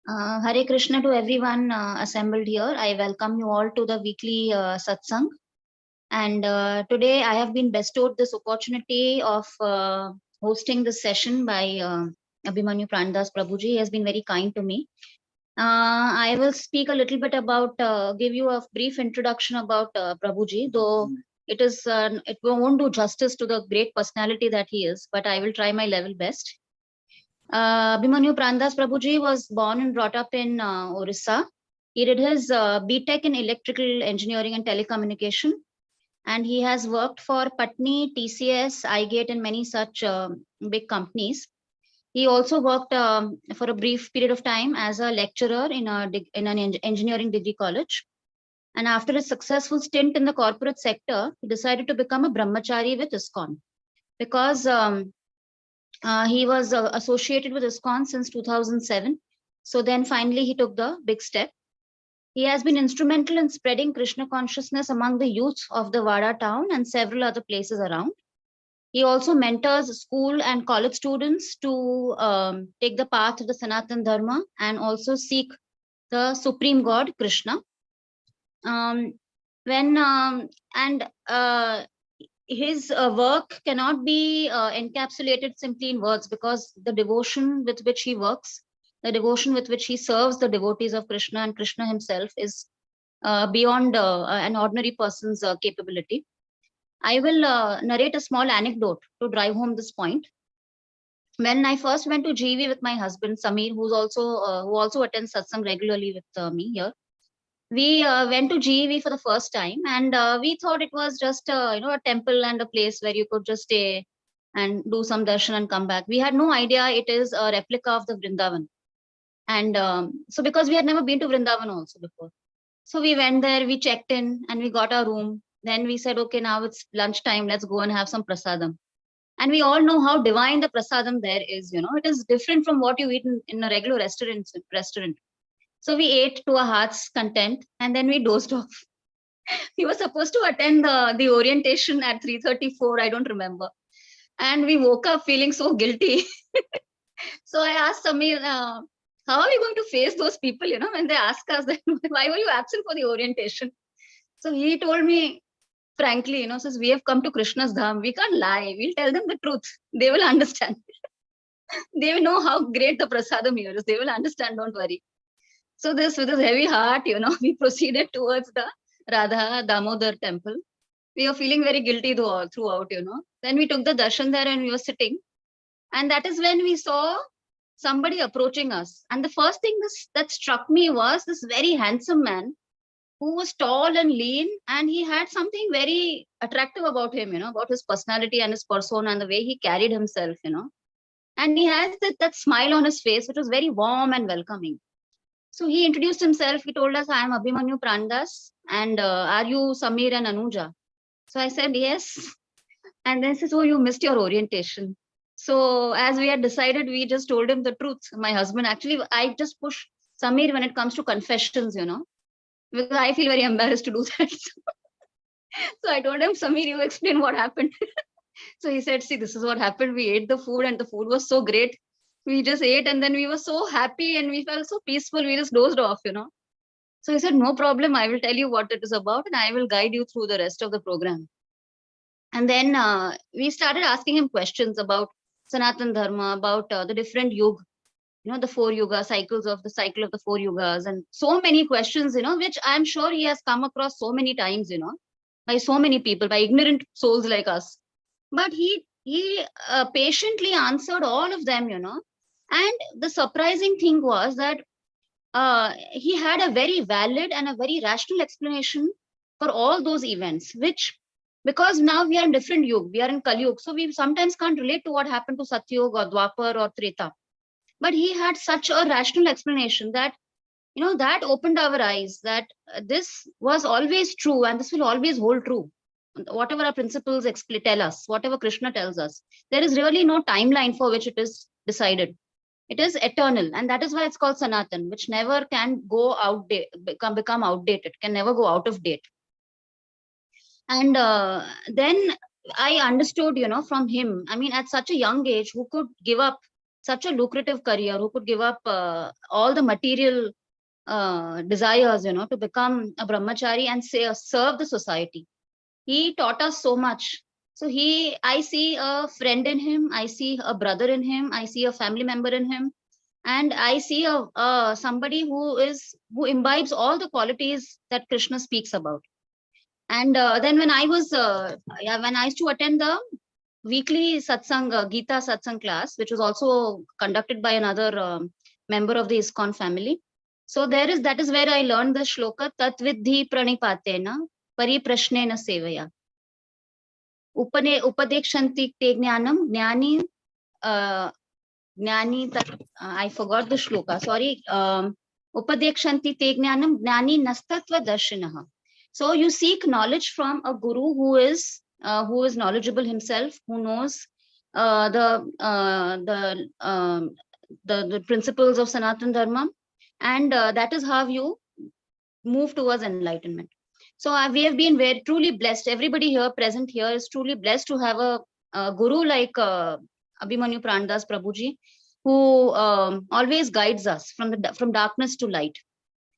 Hare Krishna to everyone assembled here. I welcome you all to the weekly satsang. And today I have been bestowed this opportunity of hosting this session by Abhimanyu Pran Prabhuji. He has been very kind to me. I will speak a little bit about, give you a brief introduction about Prabhuji, though it won't do justice to the great personality that he is, but I will try my level best. Abhimanyu Prandas Prabhuji was born and brought up in Orissa. He did his BTech in electrical engineering and telecommunication, and he has worked for Patni, TCS, iGate, and many such big companies. He also worked for a brief period of time as a lecturer in an engineering degree college. And after a successful stint in the corporate sector, he decided to become a brahmachari with ISKCON because he was associated with ISKCON since 2007. So then finally he took the big step. He has been instrumental in spreading Krishna consciousness among the youth of the Vada town and several other places around. He also mentors school and college students to take the path of the Sanatan Dharma and also seek the supreme God, Krishna. His work cannot be encapsulated simply in words, because the devotion with which he works, the devotion with which he serves the devotees of Krishna and Krishna himself is beyond an ordinary person's capability. I will narrate a small anecdote to drive home this point. When I first went to GV with my husband Samir, who also attends satsang regularly with me here, we went to GEV for the first time, and we thought it was just a temple and a place where you could just stay and do some darshan and come back. We had no idea it is a replica of the Vrindavan. And so because we had never been to Vrindavan also before. So we went there, we checked in and we got our room. Then we said, okay, now it's lunchtime, let's go and have some prasadam. And we all know how divine the prasadam there is. It is different from what you eat in a regular restaurant. So we ate to our heart's content, and then we dozed off. We were supposed to attend the orientation at 3:34, I don't remember. And we woke up feeling so guilty. So I asked Samir, how are we going to face those people, when they ask us, that, why were you absent for the orientation? So he told me, frankly, says, we have come to Krishna's Dham. We can't lie. We'll tell them the truth. They will understand. They will know how great the prasadam here is. They will understand, don't worry. So this, with this heavy heart, we proceeded towards the Radha Damodar temple. We were feeling very guilty throughout. Then we took the darshan there and we were sitting. And that is when we saw somebody approaching us. And the first thing that struck me was this very handsome man who was tall and lean, and he had something very attractive about him, about his personality and his persona and the way he carried himself, And he has that smile on his face, which was very warm and welcoming. So he introduced himself. He told us, I am Abhimanyu Prandas, and are you Samir and Anuja? So I said, yes. And then he says, oh, you missed your orientation. So as we had decided, we just told him the truth. My husband, actually, I just push Samir when it comes to confessions, because I feel very embarrassed to do that. So I told him, Samir, you explain what happened. So he said, see, this is what happened. We ate the food and the food was so great. We just ate and then we were so happy and we felt so peaceful. We just dozed off, So he said, no problem. I will tell you what it is about and I will guide you through the rest of the program. And then we started asking him questions about Sanatan Dharma, about the different yuga, the four yuga cycles of the cycle of the four yugas, and so many questions, which I'm sure he has come across so many times, by so many people, by ignorant souls like us. But he patiently answered all of them, And the surprising thing was that he had a very valid and a very rational explanation for all those events, which, because now we are in different yuga, we are in Kali Yuga, so we sometimes can't relate to what happened to Satyug or Dwapar or Treta. But he had such a rational explanation that, that opened our eyes that this was always true and this will always hold true. Whatever our principles tell us, whatever Krishna tells us, there is really no timeline for which it is decided. It is eternal, and that is why it's called Sanatan, which never can go become outdated, can never go out of date. And then I understood, from him, I mean, at such a young age, who could give up such a lucrative career, who could give up all the material desires, to become a brahmachari and serve the society. He taught us so much. So I see a friend in him, I see a brother in him, I see a family member in him, and I see somebody who imbibes all the qualities that Krishna speaks about. And then when when I used to attend the weekly satsang, Gita satsang class, which was also conducted by another member of the ISKCON family. So that is where I learned the shloka tat vidhi pranipatena pariprashnena sevaya. Upadekshanti te jnanam jnani I forgot the shloka, sorry. Upadekshanti te jnanam jnani nastatva darshinaha. So you seek knowledge from a guru who is knowledgeable himself, who knows the principles of Sanatan Dharma, and that is how you move towards enlightenment. So we have been very truly blessed. Everybody here present here is truly blessed to have a guru like Abhimanyu Pran Prabhuji, who always guides us from darkness to light.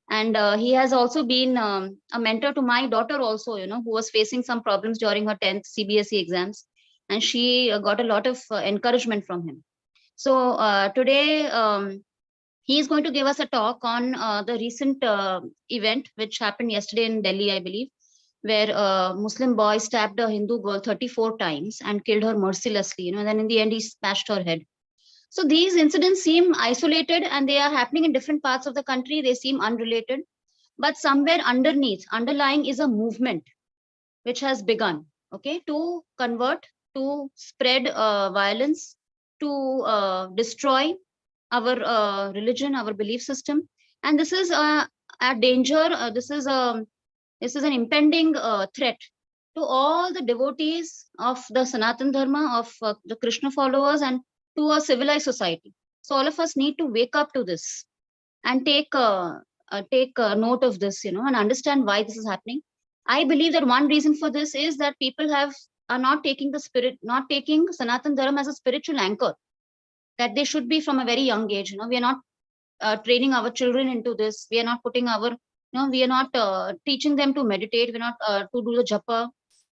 And he has also been a mentor to my daughter also, who was facing some problems during her 10th CBSE exams, and she got a lot of encouragement from him. So today he is going to give us a talk on the recent event which happened yesterday in Delhi, I believe, where a Muslim boy stabbed a Hindu girl 34 times and killed her mercilessly, and then in the end he smashed her head. So these incidents seem isolated and they are happening in different parts of the country. They seem unrelated, but somewhere underlying is a movement which has begun, okay, to convert, to spread violence, to destroy our religion, our belief system. And this is a danger. This is an impending threat to all the devotees of the Sanatan Dharma, of the Krishna followers, and to a civilized society. So all of us need to wake up to this and take note of this, and understand why this is happening. I believe that one reason for this is that people are not taking Sanatan Dharma as a spiritual anchor, that they should be from a very young age. We are not training our children into this. We are not putting we are not teaching them to meditate. We're not to do the japa,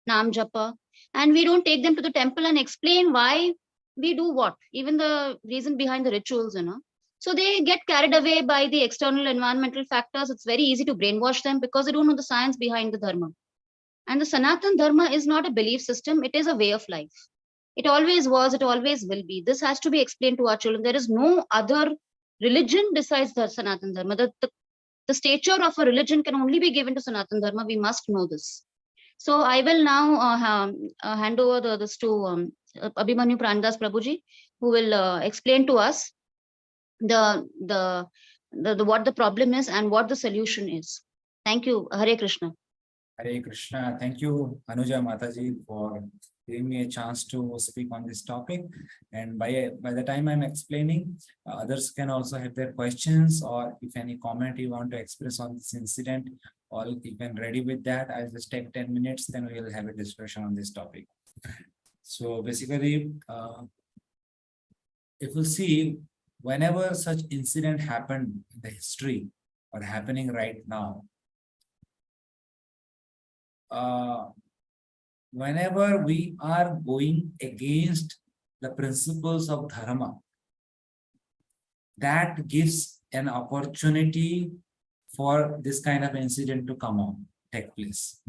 nam japa, and we don't take them to the temple and explain why we do what, even the reason behind the rituals, So they get carried away by the external environmental factors. It's very easy to brainwash them because they don't know the science behind the dharma. And the Sanatan Dharma is not a belief system. It is a way of life. It always was, it always will be. This has to be explained to our children. There is no other religion besides the Sanatan Dharma. The stature of a religion can only be given to Sanatan Dharma. We must know this. So I will now hand over this to Abhimanyu Pran Prabhuji, who will explain to us what the problem is and what the solution is. Thank you. Hare Krishna. Hare Krishna. Thank you, Anuja Mataji, for giving me a chance to speak on this topic. And by the time I'm explaining, others can also have their questions, or if any comment you want to express on this incident, or you can ready with that. I'll just take 10 minutes, then we will have a discussion on this topic. So basically, if you see, whenever such incident happened in the history or happening right now, whenever we are going against the principles of dharma, that gives an opportunity for this kind of incident to take place.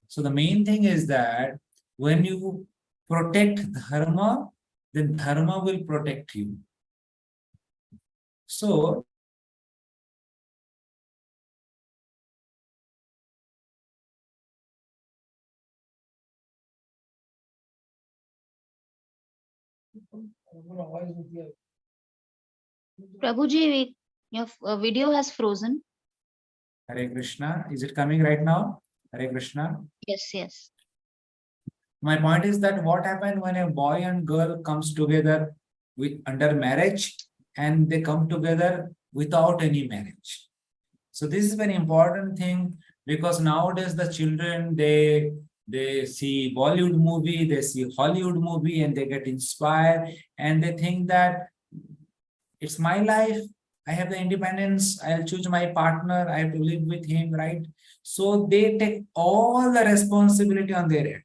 So the main thing is that when you protect dharma, then dharma will protect you. So Prabhuji, your video has frozen. Hare Krishna. Is it coming right now? Hare Krishna. Yes, yes. My point is that what happened when a boy and girl comes together under marriage, and they come together without any marriage. So this is an important thing, because nowadays the children, they see Bollywood movie, they see Hollywood movie, and they get inspired, and they think that It's my life. I have the independence. I'll choose my partner. I have to live with him, right? So they take all the responsibility on their head.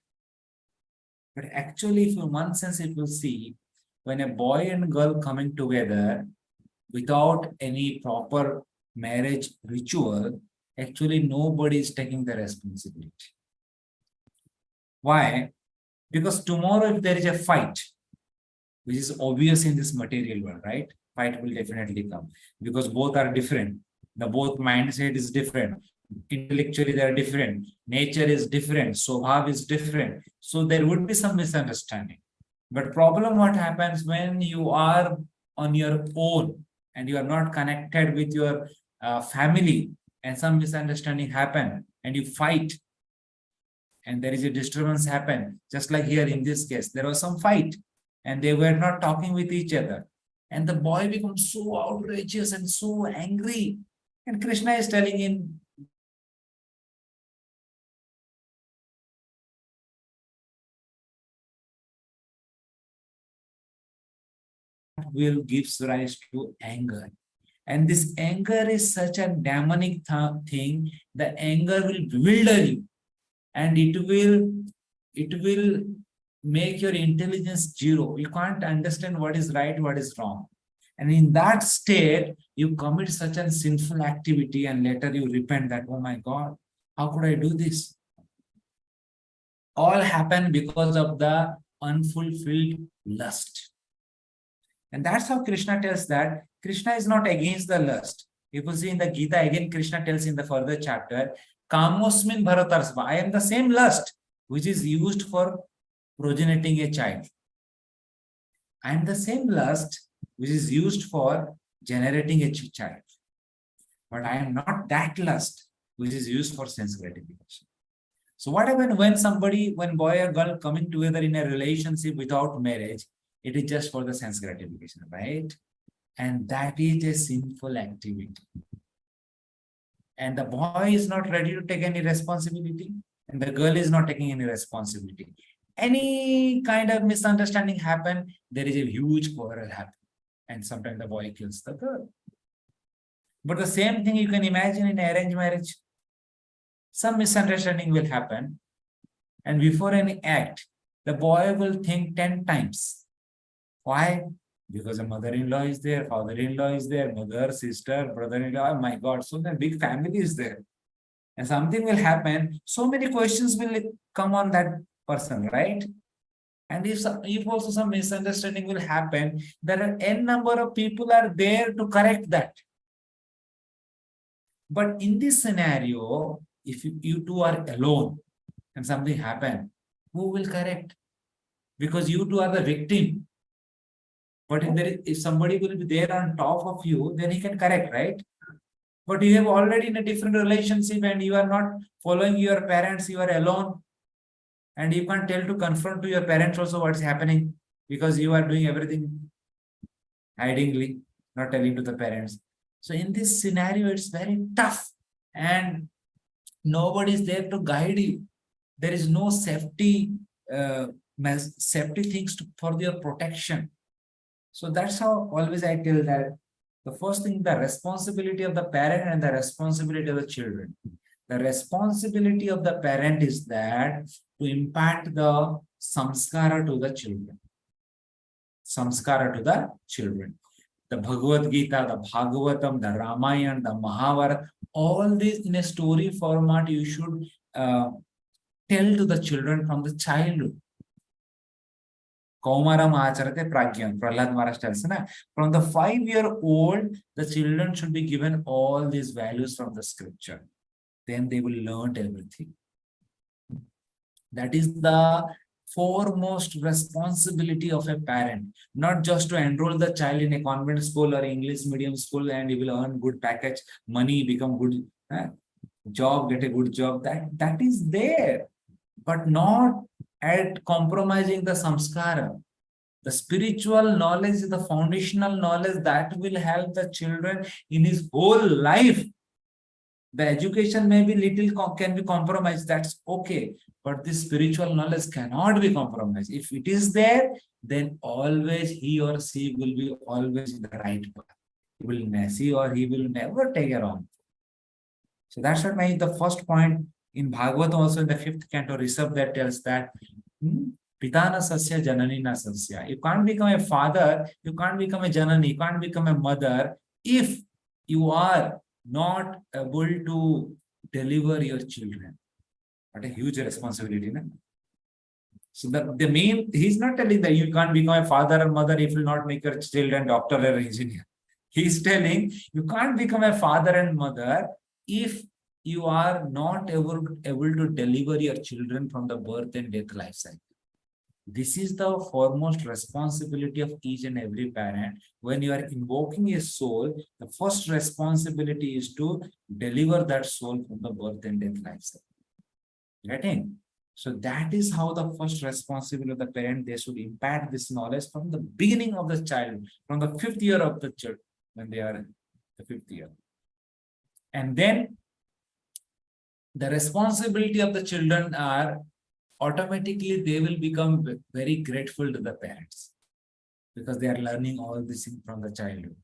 But actually, if in one sense, if you see, when a boy and girl coming together without any proper marriage ritual, actually nobody is taking the responsibility. Why? Because tomorrow, if there is a fight, which is obvious in this material world, right? Fight will definitely come because both are different. The both mindset is different. Intellectually, they are different. Nature is different. Swabhav is different. So there would be some misunderstanding. But problem what happens when you are on your own and you are not connected with your family and some misunderstanding happen and you fight and there is a disturbance happen, just like here in this case, there was some fight and they were not talking with each other. And the boy becomes so outrageous and so angry. And Krishna is telling him, will gives rise to anger. And this anger is such a demonic thing. The anger will bewilder you and it will make your intelligence zero. You can't understand what is right, what is wrong. And in that state, you commit such a sinful activity and later you repent that, oh my God, how could I do this? All happen because of the unfulfilled lust. And that's how Krishna tells that Krishna is not against the lust. If you see in the Gita, again, Krishna tells in the further chapter, Kamosmin Bharatarsva, I am the same lust which is used for progeniting a child. I am the same lust which is used for generating a child. But I am not that lust which is used for sense gratification. So what happens when boy or girl coming together in a relationship without marriage, it is just for the sense gratification, right? And that is a sinful activity. And the boy is not ready to take any responsibility, and the girl is not taking any responsibility. Any kind of misunderstanding happen, there is a huge quarrel happen. And sometimes the boy kills the girl. But the same thing you can imagine in arranged marriage. Some misunderstanding will happen. And before any act, the boy will think 10 times. Why? Because a mother-in-law is there, father-in-law is there, mother, sister, brother-in-law. Oh my God, so the big family is there. And something will happen. So many questions will come on that person, right? And if also some misunderstanding will happen, there are n number of people are there to correct that. But in this scenario, if you two are alone and something happen, who will correct? Because you two are the victim. But if somebody will be there on top of you, then he can correct, right? But you have already in a different relationship and you are not following your parents, you are alone. And you can't tell to confront to your parents also what's happening because you are doing everything hidingly, not telling to the parents. So in this scenario, it's very tough and nobody is there to guide you. There is no safety things for your protection. So that's how always I tell that the first thing, the responsibility of the parent and the responsibility of the children. The responsibility of the parent is that to impact the samskara to the children. Samskara to the children. The Bhagavad Gita, the Bhagavatam, the Ramayana, the Mahabharata, all this in a story format you should tell to the children from the childhood. Kaumaram acharate pragyam, Prahlad Maharaj tells, from the 5-year-old, the children should be given all these values from the scripture. Then they will learn everything. That is the foremost responsibility of a parent, not just to enroll the child in a convent school or English medium school and he will earn good package, money, become good job, get a good job. That is there, but not at compromising the samskara. The spiritual knowledge is the foundational knowledge that will help the children in his whole life. The education may be little can be compromised, that's okay. But the spiritual knowledge cannot be compromised. If it is there, then always he or she will be always in the right path. He or he will never take a wrong. So that's what the first point in Bhagavad, also in the 5th canto, Rishabh, that tells that Pitana Sasya Jananina Sasya. You can't become a father, you can't become a Janani, you can't become a mother if you are not able to deliver your children. What a huge responsibility, no? So the main, he's not telling that you can't become a father or mother if you not make your children doctor or engineer. He's telling you can't become a father and mother if you are not able to deliver your children from the birth and death life cycle. This is the foremost responsibility of each and every parent. When you are invoking a soul, the first responsibility is to deliver that soul from the birth and death life cycle. Getting? So that is how the first responsibility of the parent, they should impart this knowledge from the beginning of the child, from the 5th year of the child, when they are in the 5th year. And then the responsibility of the children are automatically they will become very grateful to the parents because they are learning all this from the childhood.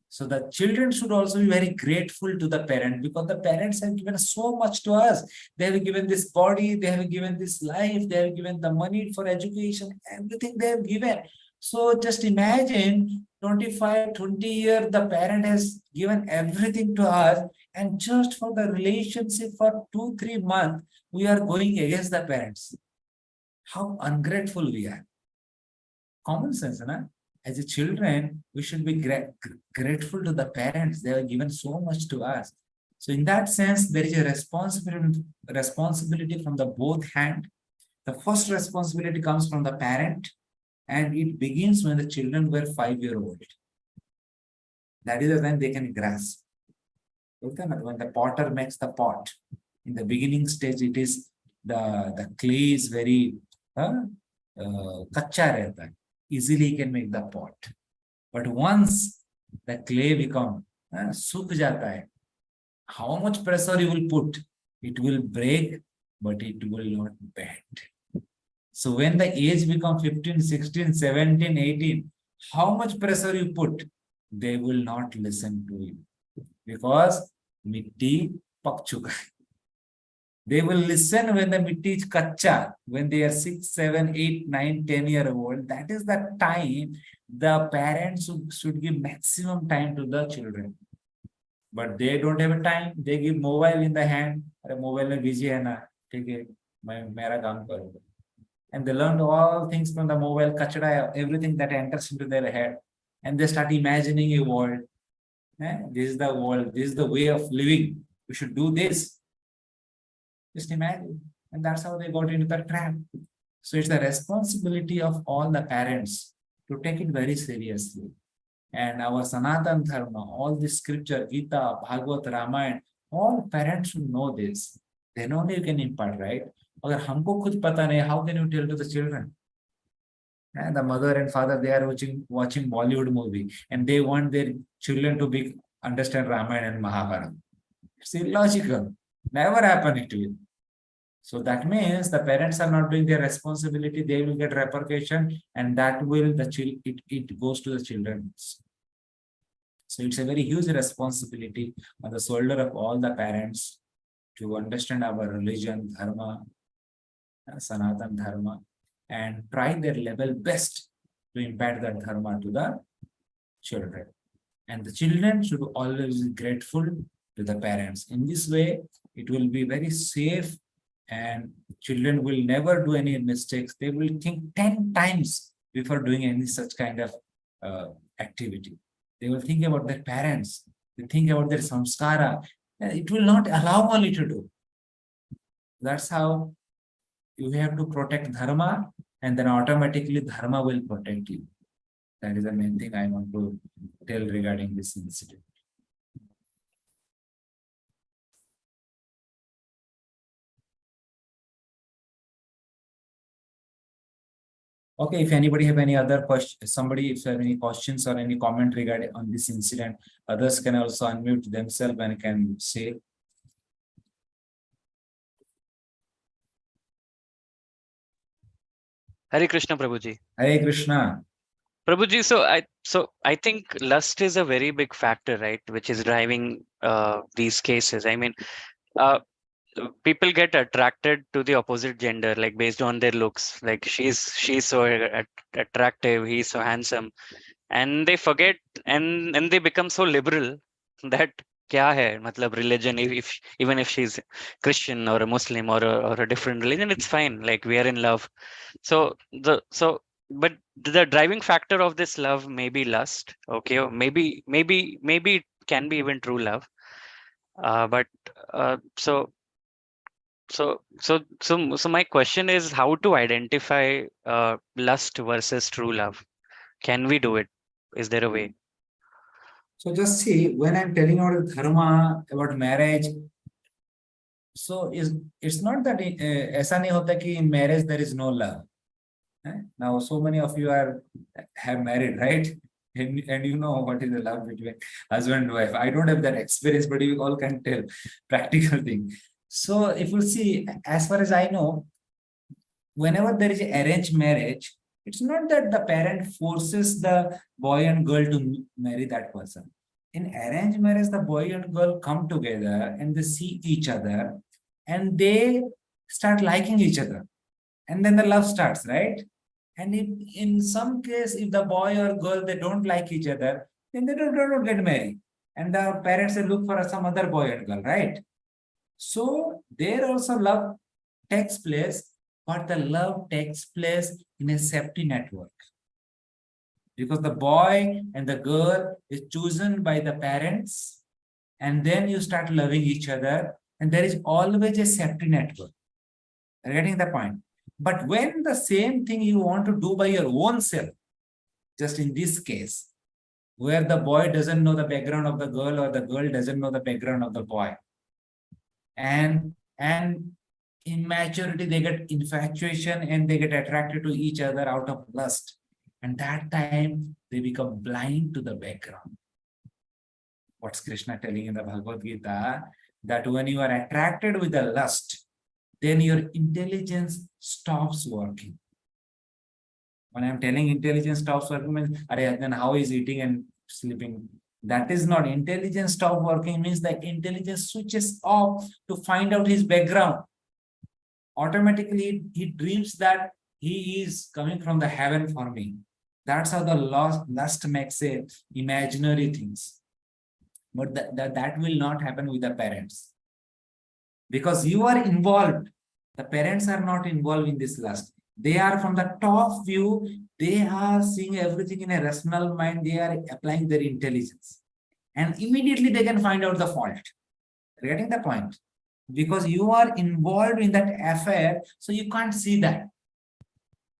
So the children should also be very grateful to the parent because the parents have given so much to us. They have given this body, they have given this life, they have given the money for education, everything they have given. So just imagine 25, 20 years, the parent has given everything to us, and just for the relationship for 2-3 months, we are going against the parents. How ungrateful we are. Common sense, na? As a children, we should be grateful to the parents. They have given so much to us. So in that sense, there is a responsibility from the both hand. The first responsibility comes from the parent, and it begins when the children were 5-year-old. That is when they can grasp. When the potter makes the pot, in the beginning stage, it is the clay is very kacha rehta. Easily he can make the pot. But once the clay become sukh jata hai, how much pressure you will put, it will break, but it will not bend. So when the age becomes 15, 16, 17, 18, how much pressure you put, they will not listen to you. Because mitti pak chuka hai. They will listen when the mitti is kacha, when they are 6, 7, 8, 9, 10-year-old. That is the time the parents should give maximum time to the children. But they don't have a time. They give mobile in the hand. Mobile mein busy hai na. ठीक है, मैं मेरा काम करूँगा. And they learn all things from the mobile, kachada, everything that enters into their head. And they start imagining a world. This is the world. This is the way of living. We should do this. Just imagine. And that's how they got into the trap. So it's the responsibility of all the parents to take it very seriously. And our Sanatan Dharma, all this scripture, Gita, Bhagavad, Ramayana, all parents should know this. Then only you can impart, right? Agar humko khud pata nahi, how can you tell to the children? And the mother and father, they are watching Bollywood movie, and they want their children to understand Ramayana and Mahabharata. It's illogical. Never happen it will. So that means the parents are not doing their responsibility. They will get repercussion, and that will it goes to the children. So it's a very huge responsibility on the shoulder of all the parents to understand our religion, dharma, Sanatan Dharma, and try their level best to impart that dharma to the children. And the children should always be grateful to the parents. In this way, it will be very safe, and children will never do any mistakes. They will think 10 times before doing any such kind of activity. They will think about their parents. They think about their samskara. It will not allow only to do. That's how you have to protect dharma, and then automatically dharma will protect you. That is the main thing I want to tell regarding this incident. Okay, if anybody have any other question, if you have any questions or any comment regarding on this incident, others can also unmute themselves and can say. Hare Krishna, Prabhuji. Hare Krishna. Prabhuji, so I think lust is a very big factor, right, which is driving these cases. I mean, uh, people get attracted to the opposite gender, like based on their looks. Like she's so attractive, he's so handsome, and they forget, and they become so liberal that kya hai, matlab religion, if even if she's Christian or a Muslim or a different religion, it's fine. Like we are in love. So but the driving factor of this love may be lust, okay, or maybe it can be even true love. But so so my question is how to identify lust versus true love. Can we do it? Is there a way? So just see, when I'm telling about dharma, about marriage, so it's not that ऐसा नहीं होता कि in marriage there is no love. Now so many of you have married, right? And you know what is the love between husband and wife. I don't have that experience, but you all can tell practical thing. So if you see, as far as I know, whenever there is arranged marriage, it's not that the parent forces the boy and girl to marry that person. In arranged marriage, the boy and girl come together and they see each other and they start liking each other. And then the love starts, right? And if in some case, if the boy or girl, they don't like each other, then they don't get married. And the parents, they look for some other boy and girl, right? So there also love takes place, but the love takes place in a safety network. Because the boy and the girl is chosen by the parents, and then you start loving each other, and there is always a safety network. Are you getting the point? But when the same thing you want to do by your own self, just in this case, where the boy doesn't know the background of the girl or the girl doesn't know the background of the boy, and in maturity they get infatuation and they get attracted to each other out of lust, and that time they become blind to the background. What's Krishna telling in the Bhagavad Gita? That when you are attracted with the lust, then your intelligence stops working. When I'm telling intelligence stops working, means then how is eating and sleeping? That is not intelligence stop working, means the intelligence switches off to find out his background. Automatically, he dreams that he is coming from the heaven for me. That's how the lust makes it imaginary things. But that will not happen with the parents. Because you are involved. The parents are not involved in this lust. They are from the top view. They are seeing everything in a rational mind. They are applying their intelligence. And immediately they can find out the fault. Getting the point? Because you are involved in that affair, so you can't see that.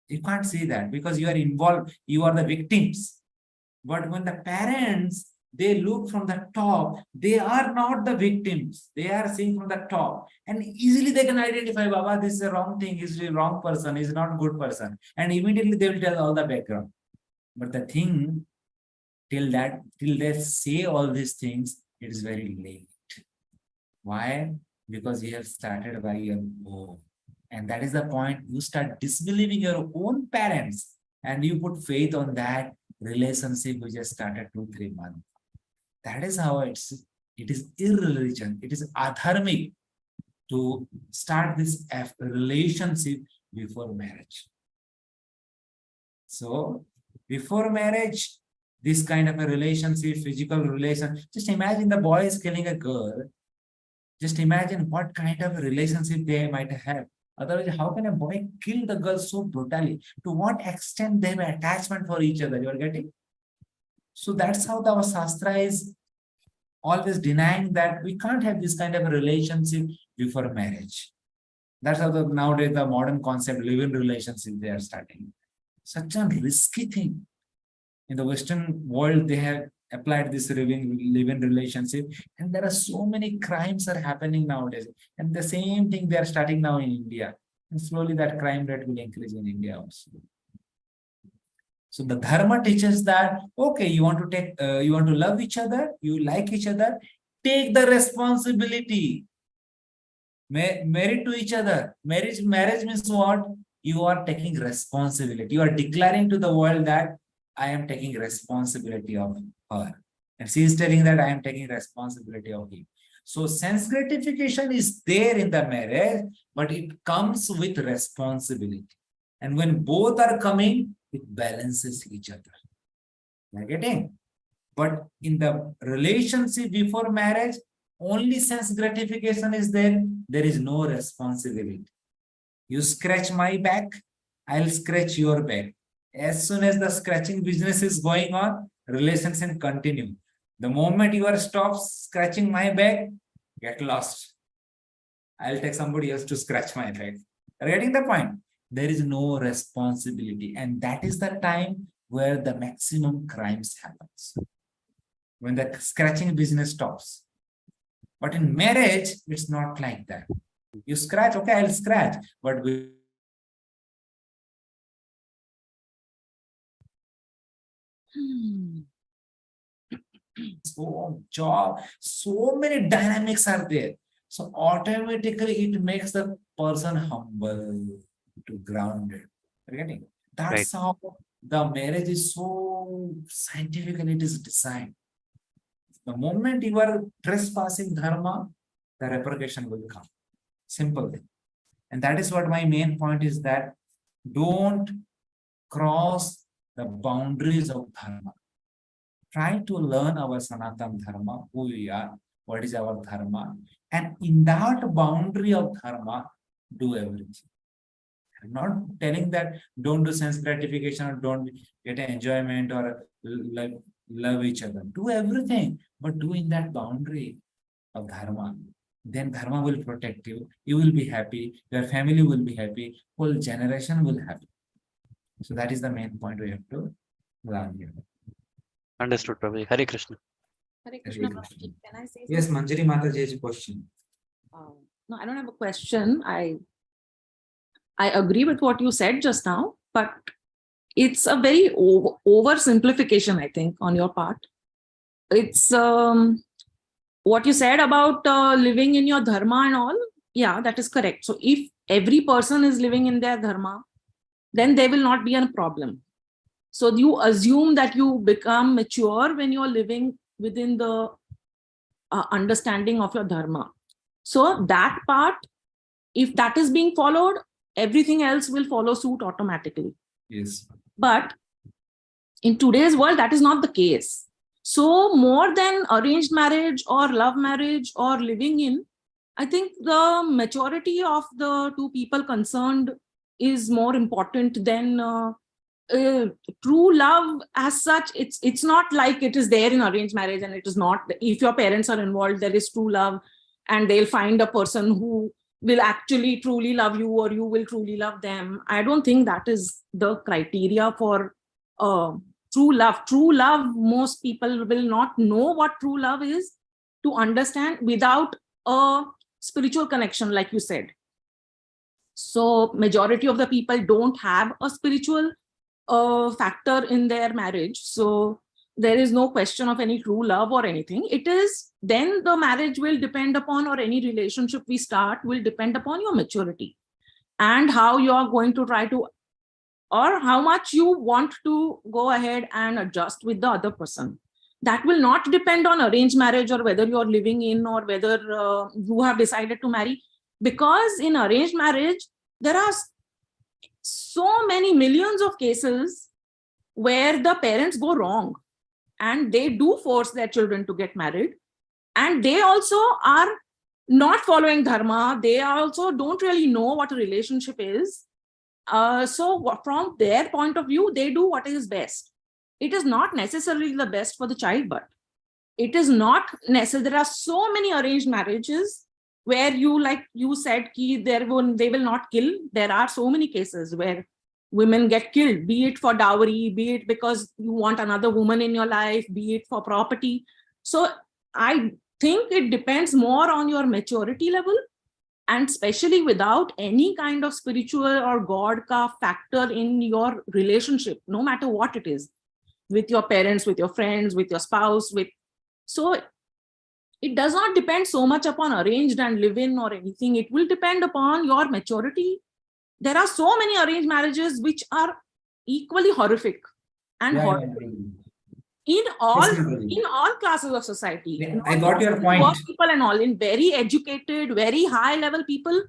You can't see that because you are involved. You are the victims. But when the parents, they look from the top, they are not the victims. They are seeing from the top. And easily they can identify, Baba, this is a wrong thing, he's a wrong person, he's not a good person. And immediately they will tell all the background. But the thing, till they say all these things, it is very late. Why? Because you have started by your own. And that is the point. You start disbelieving your own parents and you put faith on that relationship which has started 2-3 months. That is how it is irreligion. It is adharmic to start this relationship before marriage. So before marriage, this kind of a relationship, physical relation, just imagine the boy is killing a girl. Just imagine what kind of a relationship they might have. Otherwise, how can a boy kill the girl so brutally? To what extent they have attachment for each other? You are getting? So that's how our Shastra is always denying that we can't have this kind of a relationship before marriage. That's how nowadays the modern concept live-in relationship they are starting. Such a risky thing. In the Western world, they have applied this live-in relationship, and there are so many crimes are happening nowadays. And the same thing they are starting now in India. And slowly that crime rate will increase in India also. So the dharma teaches that, okay, you want to love each other, you like each other, take the responsibility. Married to each other. Marriage means what? you are taking responsibility. You are declaring to the world that I am taking responsibility of her. And she is telling that I am taking responsibility of him. So sense gratification is there in the marriage, but it comes with responsibility. And when both are coming, it balances each other. You're getting? But in the relationship before marriage, only sense gratification is there. There is no responsibility. You scratch my back, I'll scratch your back. As soon as the scratching business is going on, relationship continue. The moment you are stopped scratching my back, get lost. I'll take somebody else to scratch my back. Are you getting the point? There is no responsibility, and that is the time where the maximum crimes happens. When the scratching business stops. But in marriage, it's not like that. You scratch, okay, I'll scratch, but we so job, so many dynamics are there. So automatically it makes the person humble to grounded. Getting? That's how the marriage is so scientifically it is designed. The moment you are trespassing dharma, the repercussion will come. Simple thing. And that is what my main point is, that don't cross the boundaries of dharma. Try to learn our Sanatana Dharma, who we are, what is our dharma, and in that boundary of dharma, do everything. I'm not telling that don't do sense gratification or don't get an enjoyment or love each other. Do everything, but do in that boundary of dharma. Then dharma will protect you. You will be happy. Your family will be happy. Whole generation will be happy. So that is the main point we have to learn here. Understood, Prabhu. Hare Krishna. Hare Krishna. Hare Krishna. Can I say Yes, something? Manjari Mataji has a question. No, I don't have a question. I agree with what you said just now, but it's a very oversimplification, I think, on your part. It's what you said about living in your dharma and all. Yeah, that is correct. So if every person is living in their dharma, then there will not be a problem. So you assume that you become mature when you're living within the understanding of your dharma. So that part, if that is being followed, everything else will follow suit automatically. Yes. But in today's world, that is not the case. So more than arranged marriage or love marriage or living in, I think the maturity of the two people concerned is more important than true love as such. It's not like it is there in arranged marriage, and it is not. If your parents are involved, there is true love, and they'll find a person who will actually truly love you, or you will truly love them. I don't think that is the criteria for true love. True love, most people will not know what true love is to understand without a spiritual connection, like you said. So majority of the people don't have a spiritual factor in their marriage. So there is no question of any true love or anything. It is then the marriage will depend upon, or any relationship we start will depend upon your maturity and how you are going to try to, or how much you want to go ahead and adjust with the other person. That will not depend on arranged marriage or whether you're living in or whether you have decided to marry. Because in arranged marriage, there are so many millions of cases where the parents go wrong and they do force their children to get married, and they also are not following dharma. They also don't really know what a relationship is. So from their point of view, they do what is best. It is not necessarily the best for the child, but it is not necessary. There are so many arranged marriages where you, like you said, they will not kill. There are so many cases where women get killed, be it for dowry, be it because you want another woman in your life, be it for property. So I think it depends more on your maturity level, and especially without any kind of spiritual or God ka factor in your relationship, no matter what it is, with your parents, with your friends, with your spouse, so it does not depend so much upon arranged and live-in or anything. It will depend upon your maturity There are so many arranged marriages which are equally horrific and Yeah, horrible yeah. in all Yes, Mataji. in all classes of society. Yeah, Not I got your just point. poor people and all, in very educated, very high level people,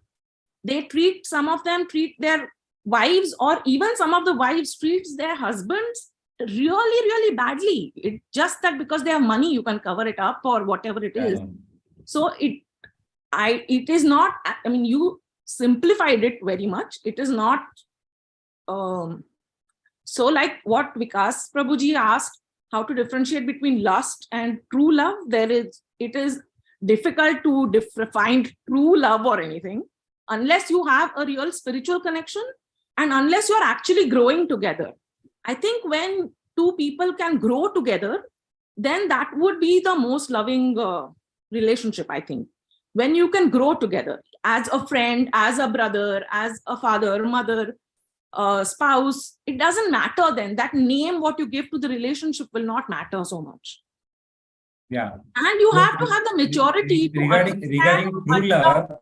some of them treat their wives, or even some of the wives treats their husbands really, really badly. It's just that because they have money, you can cover it up or whatever it is. Yeah. So it is not, I mean, you simplified it very much. It is not, so like what Vikas Prabhuji asked, how to differentiate between lust and true love. It is difficult to find true love or anything unless you have a real spiritual connection and unless you're actually growing together. I think when two people can grow together, then that would be the most loving relationship, I think. When you can grow together as a friend, as a brother, as a father, mother, spouse, it doesn't matter then. That name, what you give to the relationship will not matter so much. Yeah. And you So, have to have the maturity to regarding understand true love, so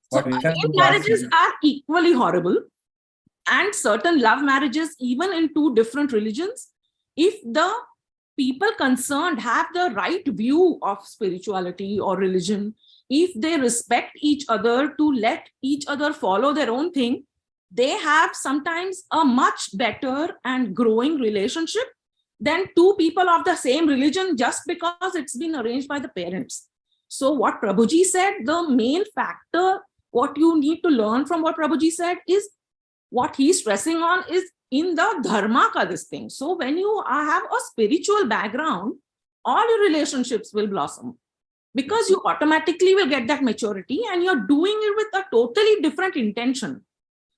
what Vikas arranged was marriages asking- are equally horrible, and certain love marriages, even in two different religions, if the people concerned have the right view of spirituality or religion, if they respect each other to let each other follow their own thing, they have sometimes a much better and growing relationship than two people of the same religion just because it's been arranged by the parents. So what Prabhuji said, the main factor, what you need to learn from what Prabhuji said is what he's stressing on is in the dharma ka this thing. So when you have a spiritual background, all your relationships will blossom because you automatically will get that maturity and you're doing it with a totally different intention.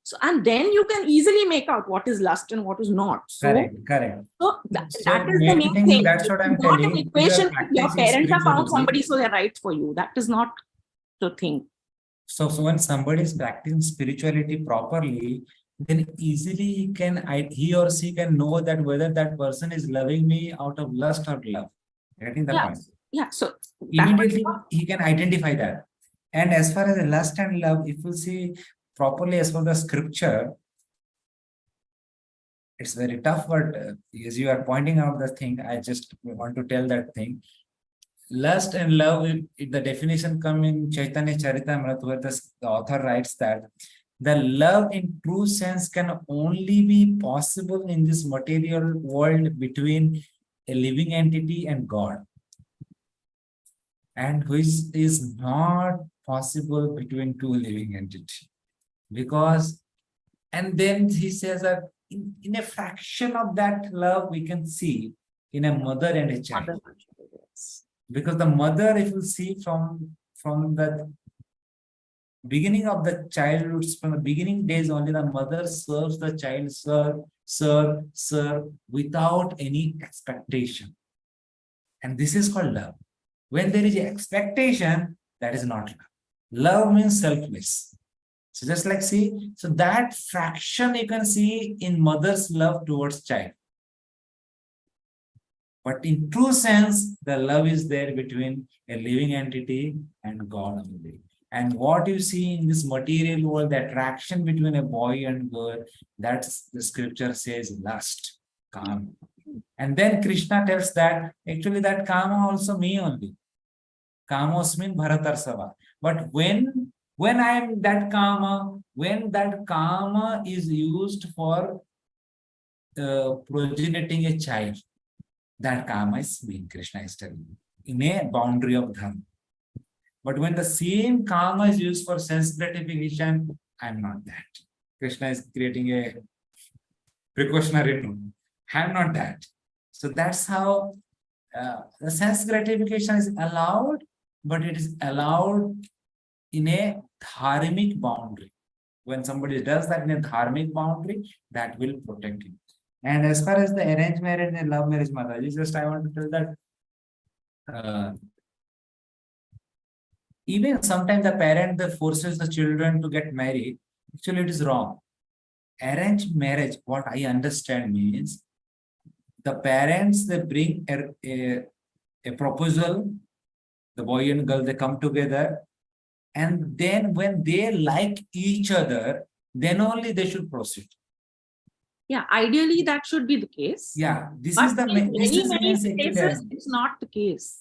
So, and then you can easily make out what is lust and what is not. So, correct. so that is the main main thing, thing. that's what I'm It's not telling. an If you are equation. Your practicing parents have found spirituality- somebody, so they're right for you. That is not the thing. So when somebody is practicing spirituality properly, then easily he or she can know that whether that person is loving me out of lust or love. Getting the point? Yeah. So Immediately he can identify that. And as far as the lust and love, if you see properly as per the scripture, it's very tough, but as you are pointing out the thing, I just want to tell that thing. Lust and love, if the definition come in Chaitanya Charitamrita, where the author writes that the love in true sense can only be possible in this material world between a living entity and God, and which is not possible between two living entities. Because, and then he says that in a fraction of that love we can see in a mother and a child. Because the mother, if you see from the beginning of the childhood, from the beginning days only, the mother serves the child, serve without any expectation. And this is called love. When there is expectation, that is not love. Love means selfless. So just like see, so that fraction you can see in mother's love towards child. But in true sense, the love is there between a living entity and God only. And what you see in this material world, the attraction between a boy and girl, that's the scripture says lust, kama. And then Krishna tells that actually that kama also me only. Kamosmin bharatarsava. But when I am that kama, when that kama is used for progeniting a child, that kama is me, Krishna is telling me, in a boundary of dharma. But when the same kama is used for sense gratification, I'm not that. Krishna is creating a precautionary rule. I'm not that. So that's how the sense gratification is allowed, but it is allowed in a dharmic boundary. When somebody does that in a dharmic boundary, that will protect him. And as far as the arranged marriage and love marriage, Mataji, just I want to tell that even sometimes the parent that forces the children to get married, actually it is wrong. Arranged marriage, what I understand means, the parents, they bring a proposal, the boy and girl, they come together, and then when they like each other, then only they should proceed. Yeah, ideally that should be the case. Yeah, this But is the in this is many means actually cases, it's not the case.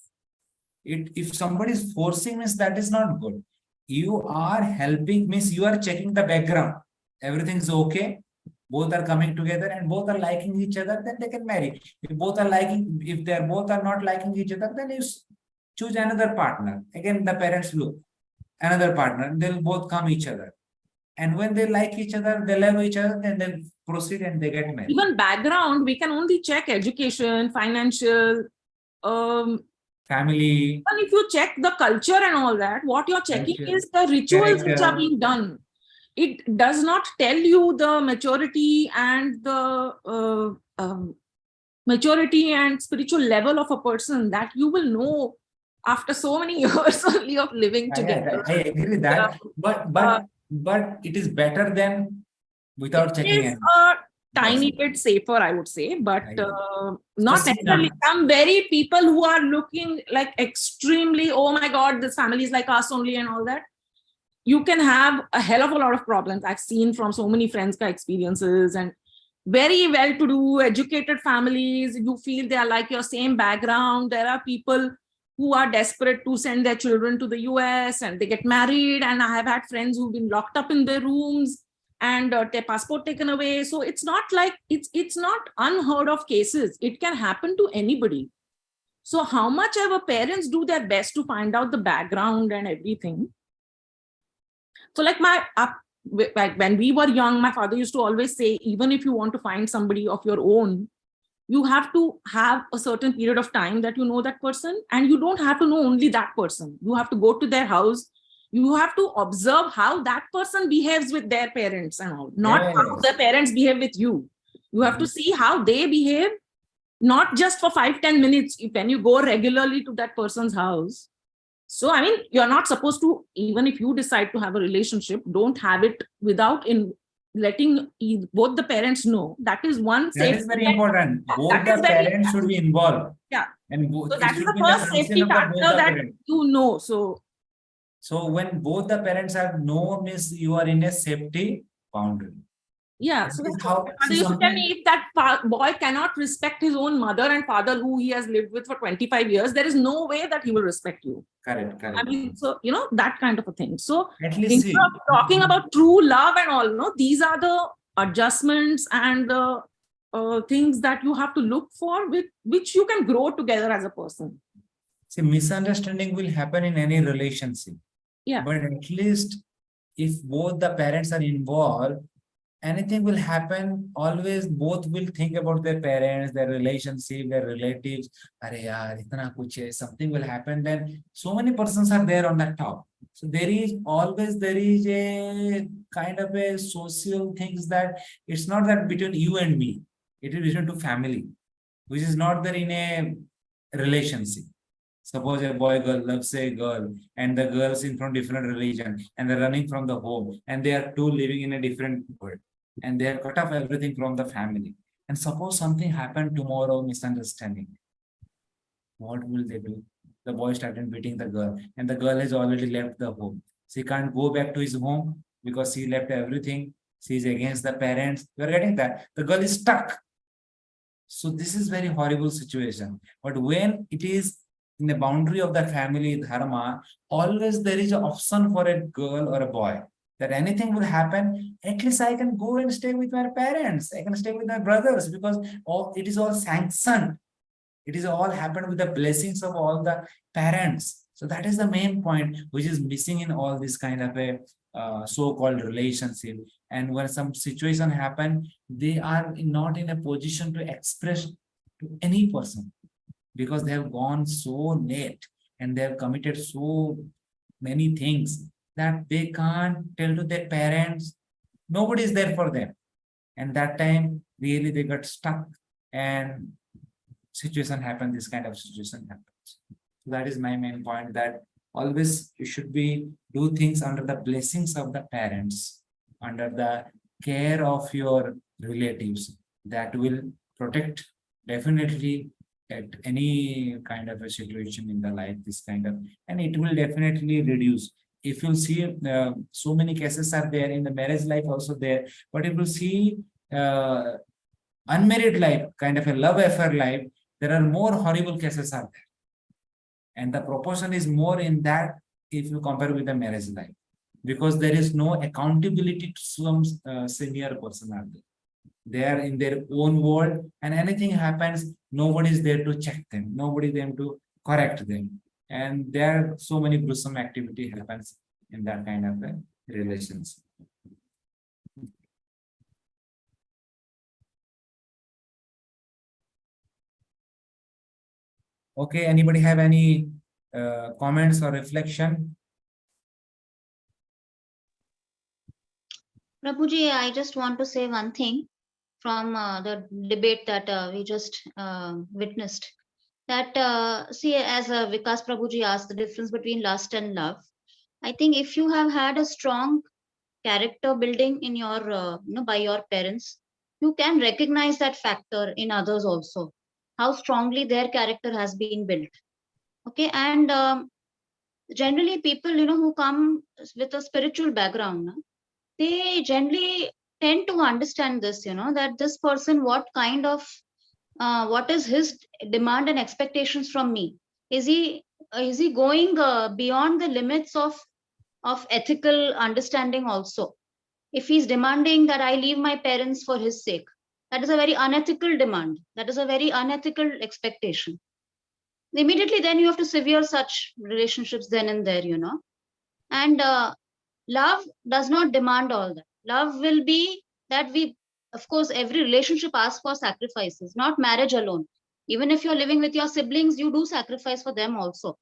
if somebody is forcing means that is not good. You are helping means you are checking the background. Everything is okay. Both are coming together and both are liking each other, then they can marry. If both are liking, if they are both are not liking each other, then you choose another partner. Again, the parents look another partner. They'll both come each other. And when they like each other, they love each other, then they proceed and they get married. Even background, we can only check education, financial, Family. and if you check the culture and all that, what you're checking Culture, is the rituals which are character. being done. It does not tell you the maturity and the maturity and spiritual level of a person that you will know after so many years only of living together. I agree with that, but it is better than without checking It's it. a tiny bit safer, I would say, but not Especially necessarily. now. Some very people who are looking like extremely, oh my God, this family is like us only and all that. You can have a hell of a lot of problems. I've seen from so many friends' experiences, and very well-to-do, educated families. You feel they are like your same background. There are people who are desperate to send their children to the US and they get married. And I have had friends who've been locked up in their rooms and their passport taken away. So it's not like it's not unheard of cases. It can happen to anybody. So how much ever parents do their best to find out the background and everything. So like when we were young, my father used to always say, even if you want to find somebody of your own, you have to have a certain period of time that you know that person, and you don't have to know only that person. You have to go to their house. You have to observe how that person behaves with their parents and all, not how their parents behave with you. You have to see how they behave, not just for 5-10 minutes. When you go regularly to that person's house. So, I mean, you're not supposed to, even if you decide to have a relationship, don't have it without letting both the parents know. That is one safety. That is very important. Both the parents should be involved. Yeah. And both, so that is the be first safety factor that you know. So when both the parents have no means you are in a safety boundary. Yeah, so you tell me, if that boy cannot respect his own mother and father who he has lived with for 25 years, there is no way that he will respect you. Correct. I mean, so, that kind of a thing. So at least instead of talking about true love and all, no, these are the adjustments and the things that you have to look for, with which you can grow together as a person. See, misunderstanding will happen in any relationship. Yeah. But at least if both the parents are involved, anything will happen, always both will think about their parents, their relationship, their relatives. Something will happen, then so many persons are there on that top. So there is a kind of a social things that it's not that between you and me, it is between two family, which is not there in a relationship. Suppose a boy girl loves a girl and the girls in from different religion and they're running from the home and they are two living in a different world and they have cut off everything from the family. And suppose something happened tomorrow, misunderstanding. What will they do? The boy started beating the girl and the girl has already left the home. She can't go back to his home because she left everything. She is against the parents. You're getting that? The girl is stuck. So this is very horrible situation. But when it is in the boundary of the family dharma, always there is an option for a girl or a boy that anything will happen, at least I can go and stay with my parents. I can stay with my brothers because it is all sanctioned. It is all happened with the blessings of all the parents. So that is the main point, which is missing in all this kind of a so-called relationship. And when some situation happen, they are not in a position to express to any person because they have gone so late and they have committed so many things that they can't tell to their parents. Nobody is there for them. And that time, really, they got stuck and situation happened, this kind of situation happens. So that is my main point, that always you should do things under the blessings of the parents, under the care of your relatives, that will protect definitely at any kind of a situation in the life, this kind of, and it will definitely reduce. if you see, so many cases are there in the marriage life also there, but if you see unmarried life, kind of a love affair life, there are more horrible cases are there. And the proportion is more in that if you compare with the marriage life, because there is no accountability to some senior person are there. They are in their own world, and anything happens, nobody is there to check them, nobody there to correct them. And there are so many gruesome activity happens in that kind of relations. Okay, anybody have any comments or reflection? Prabhuji, I just want to say one thing from the debate that we just witnessed. That see, as Vikas Prabhuji asked, the difference between lust and love. I think if you have had a strong character building in your, by your parents, you can recognize that factor in others also, how strongly their character has been built. Okay, and generally people, who come with a spiritual background, they generally tend to understand this, that this person, what kind of, what is his demand and expectations from me? Is he going beyond the limits of ethical understanding also? If he's demanding that I leave my parents for his sake, that is a very unethical demand. That is a very unethical expectation. Immediately, then you have to sever such relationships then and there, And love does not demand all that. Love will be that we, of course, every relationship asks for sacrifices, not marriage alone. Even if you're living with your siblings, you do sacrifice for them also.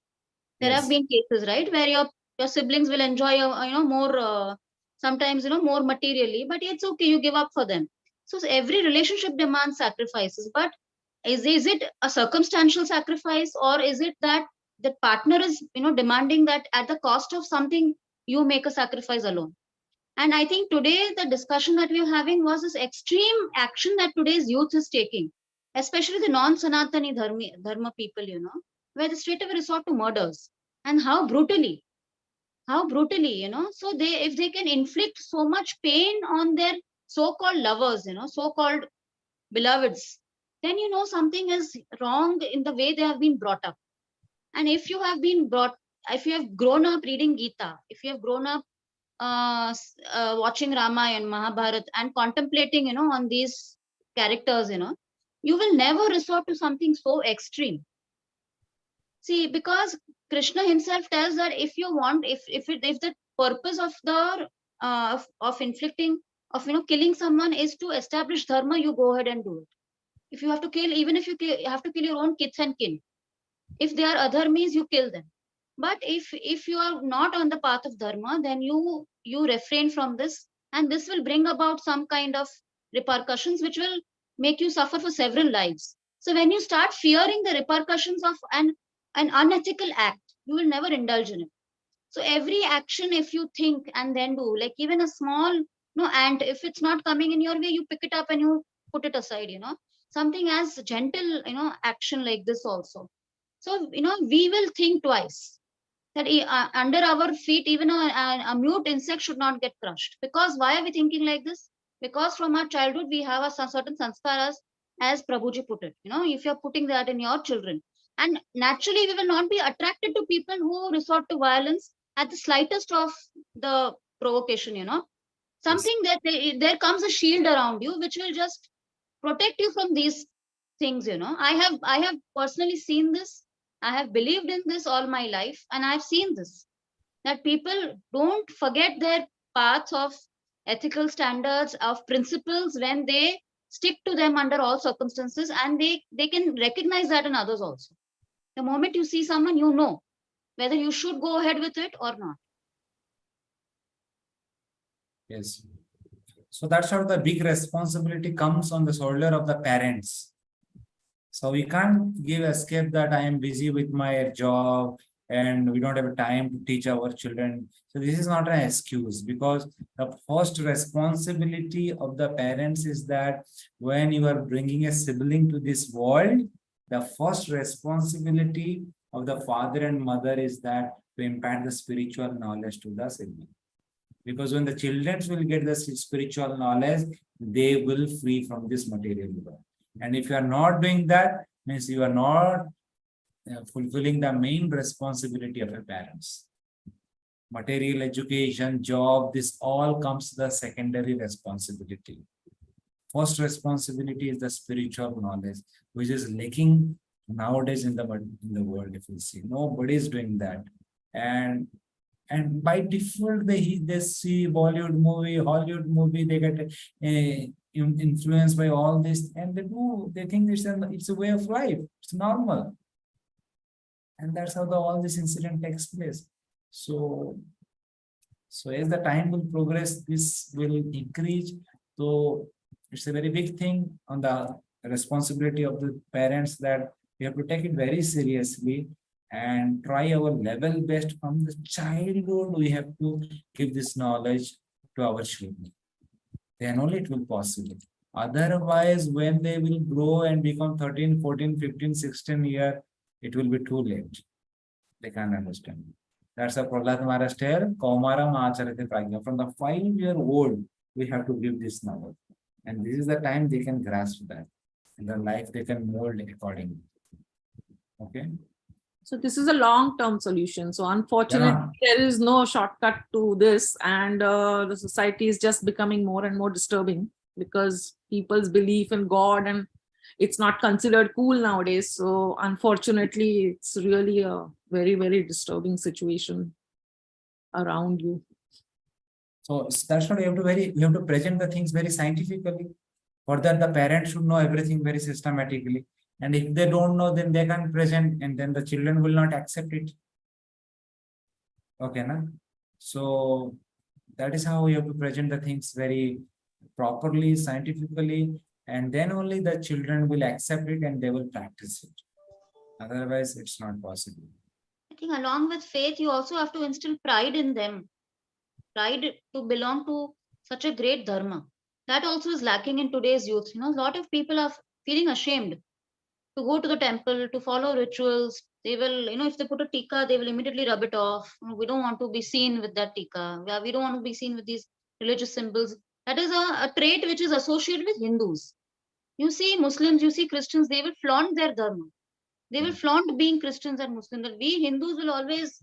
There have Yes. been cases, right, where your siblings will enjoy, more, sometimes, more materially, but it's okay, you give up for them. So every relationship demands sacrifices, but is it a circumstantial sacrifice, or is it that the partner is, demanding that at the cost of something you make a sacrifice alone? And I think today the discussion that we are having was this extreme action that today's youth is taking, especially the non-Sanatani dharma people, where they straight away resort to murders. And how brutally, so if they can inflict so much pain on their so-called lovers, so-called beloveds, then something is wrong in the way they have been brought up. And if you have grown up reading Gita, if you have grown up watching Ramayana, Mahabharata, and contemplating, on these characters, you will never resort to something so extreme. See, because Krishna himself tells that if you want, if the purpose of the of inflicting, of killing someone is to establish dharma, you go ahead and do it. If you have to kill, even if you have to kill your own kids and kin, if they are adharmis, you kill them. But if you are not on the path of dharma, then you refrain from this, and this will bring about some kind of repercussions which will make you suffer for several lives. So when you start fearing the repercussions of an unethical act, you will never indulge in it. So every action, if you think and then do, like even a small ant, if it's not coming in your way, you pick it up and you put it aside, something as gentle, action like this also. So, we will think twice that under our feet, even a mute insect should not get crushed. Because why are we thinking like this? Because from our childhood, we have a certain sanskaras, as Prabhuji put it, if you're putting that in your children. And naturally, we will not be attracted to people who resort to violence at the slightest of the provocation, Something that there comes a shield around you, which will just protect you from these things, I have personally seen this. I have believed in this all my life, and I've seen this, that people don't forget their paths of ethical standards, of principles, when they stick to them under all circumstances, and they can recognize that in others also. The moment you see someone, whether you should go ahead with it or not. Yes. So that's how the big responsibility comes on the shoulder of the parents. So we can't give escape that I am busy with my job and we don't have time to teach our children. So this is not an excuse, because the first responsibility of the parents is that when you are bringing a sibling to this world, the first responsibility of the father and mother is that to impart the spiritual knowledge to the sibling. Because when the children will get the spiritual knowledge, they will free from this material world. And if you are not doing that, means you are not fulfilling the main responsibility of your parents. Material education, job, this all comes the secondary responsibility. First responsibility is the spiritual knowledge, which is lacking nowadays in the world. If you see, nobody is doing that, and by default they see Bollywood movie, Hollywood movie, they get influenced by all this, and they think it's a way of life, it's normal, and that's how all this incident takes place. So as the time will progress, this will increase. So it's a very big thing on the responsibility of the parents, that we have to take it very seriously and try our level best from the childhood. We have to give this knowledge to our children. Then only it will possible. Otherwise, when they will grow and become 13, 14, 15, 16 years, it will be too late. They can't understand. That's a Prahlad Maharaj tell, Kaumaram Acharate Prajna. From the 5-year-old, we have to give this knowledge. And this is the time they can grasp that. In their life, they can mold accordingly. Okay. So this is a long-term solution. So unfortunately, there is no shortcut to this, and the society is just becoming more and more disturbing because people's belief in God, and it's not considered cool nowadays. So unfortunately, it's really a very, very disturbing situation around you. So that's what we have to present the things very scientifically. For that, the parents should know everything very systematically. And if they don't know, then they can't present, and then the children will not accept it. Okay, na? So that is how we have to present the things very properly, scientifically, and then only the children will accept it and they will practice it. Otherwise, it's not possible. I think along with faith, you also have to instill pride in them. Pride to belong to such a great dharma. That also is lacking in today's youth. A lot of people are feeling ashamed to go to the temple, to follow rituals. They will, if they put a tika, they will immediately rub it off. We don't want to be seen with that tika. We don't want to be seen with these religious symbols. That is a trait which is associated with Hindus. You see Muslims, you see Christians, they will flaunt their dharma. They will flaunt being Christians and Muslims. That we Hindus will always,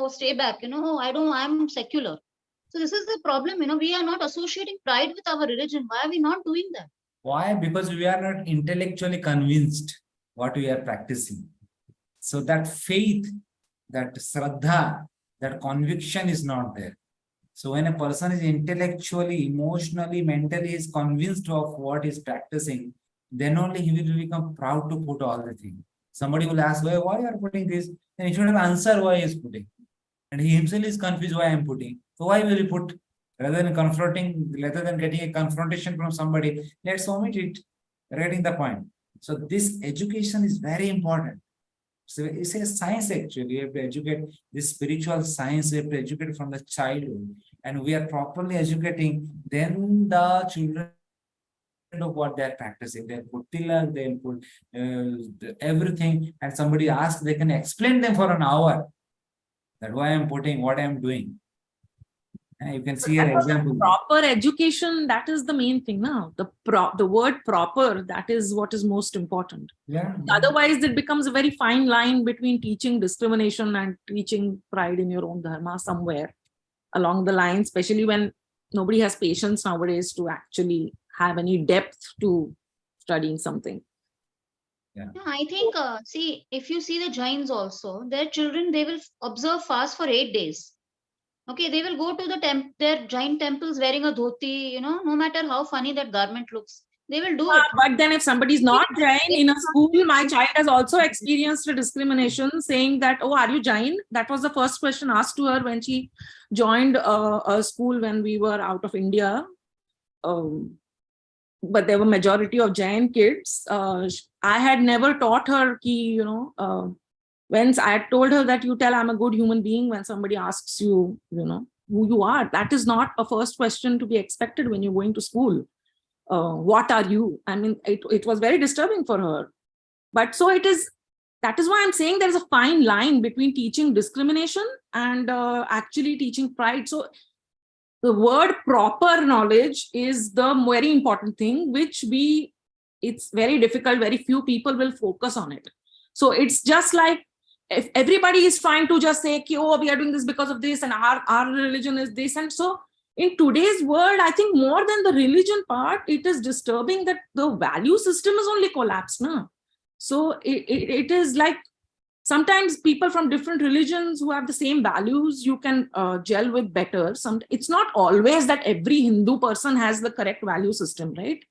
stay back. I'm secular. So this is the problem. We are not associating pride with our religion. Why are we not doing that? Why? Because we are not intellectually convinced what we are practicing. So that faith, that shraddha, that conviction is not there. So when a person is intellectually, emotionally, mentally is convinced of what he's practicing, then only he will become proud to put all the things. Somebody will ask, why you are putting this? Then he should have answered why he is putting. And he himself is confused why I am putting. So why will he put? Rather than getting a confrontation from somebody, let's omit it, getting the point. So this education is very important. So it's a science actually. We have to educate this spiritual science, we have to educate from the childhood. And we are properly educating, then the children know what they are practicing. They'll put tilak, they'll put everything, and somebody asks, they can explain them for an hour. That why I'm putting, what I'm doing. You can see an example. Proper education, that is the main thing now. The word proper, that is what is most important. Yeah. Otherwise, it becomes a very fine line between teaching discrimination and teaching pride in your own dharma somewhere along the line, especially when nobody has patience nowadays to actually have any depth to studying something. Yeah. I think, see, if you see the Jains also, their children, they will observe fast for 8 days. Okay, they will go to their Jain temples wearing a dhoti, no matter how funny that garment looks, they will do it. But then if somebody is not Jain in a school, my child has also experienced a discrimination saying that, oh, are you Jain? That was the first question asked to her when she joined a school when we were out of India. But there were majority of Jain kids. I had never taught her ki, when I had told her that you tell I'm a good human being when somebody asks you, who you are. That is not a first question to be expected when you're going to school. What are you? I mean, it was very disturbing for her. But so it is that is why I'm saying there is a fine line between teaching discrimination and actually teaching pride. So the word proper knowledge is the very important thing, which it's very difficult. Very few people will focus on it. So it's just like, if everybody is trying to just say, oh, we are doing this because of this, and our religion is this. And so in today's world, I think more than the religion part, it is disturbing that the value system is only collapsed now. So it is like, sometimes people from different religions who have the same values, you can gel with better. It's not always that every Hindu person has the correct value system, right?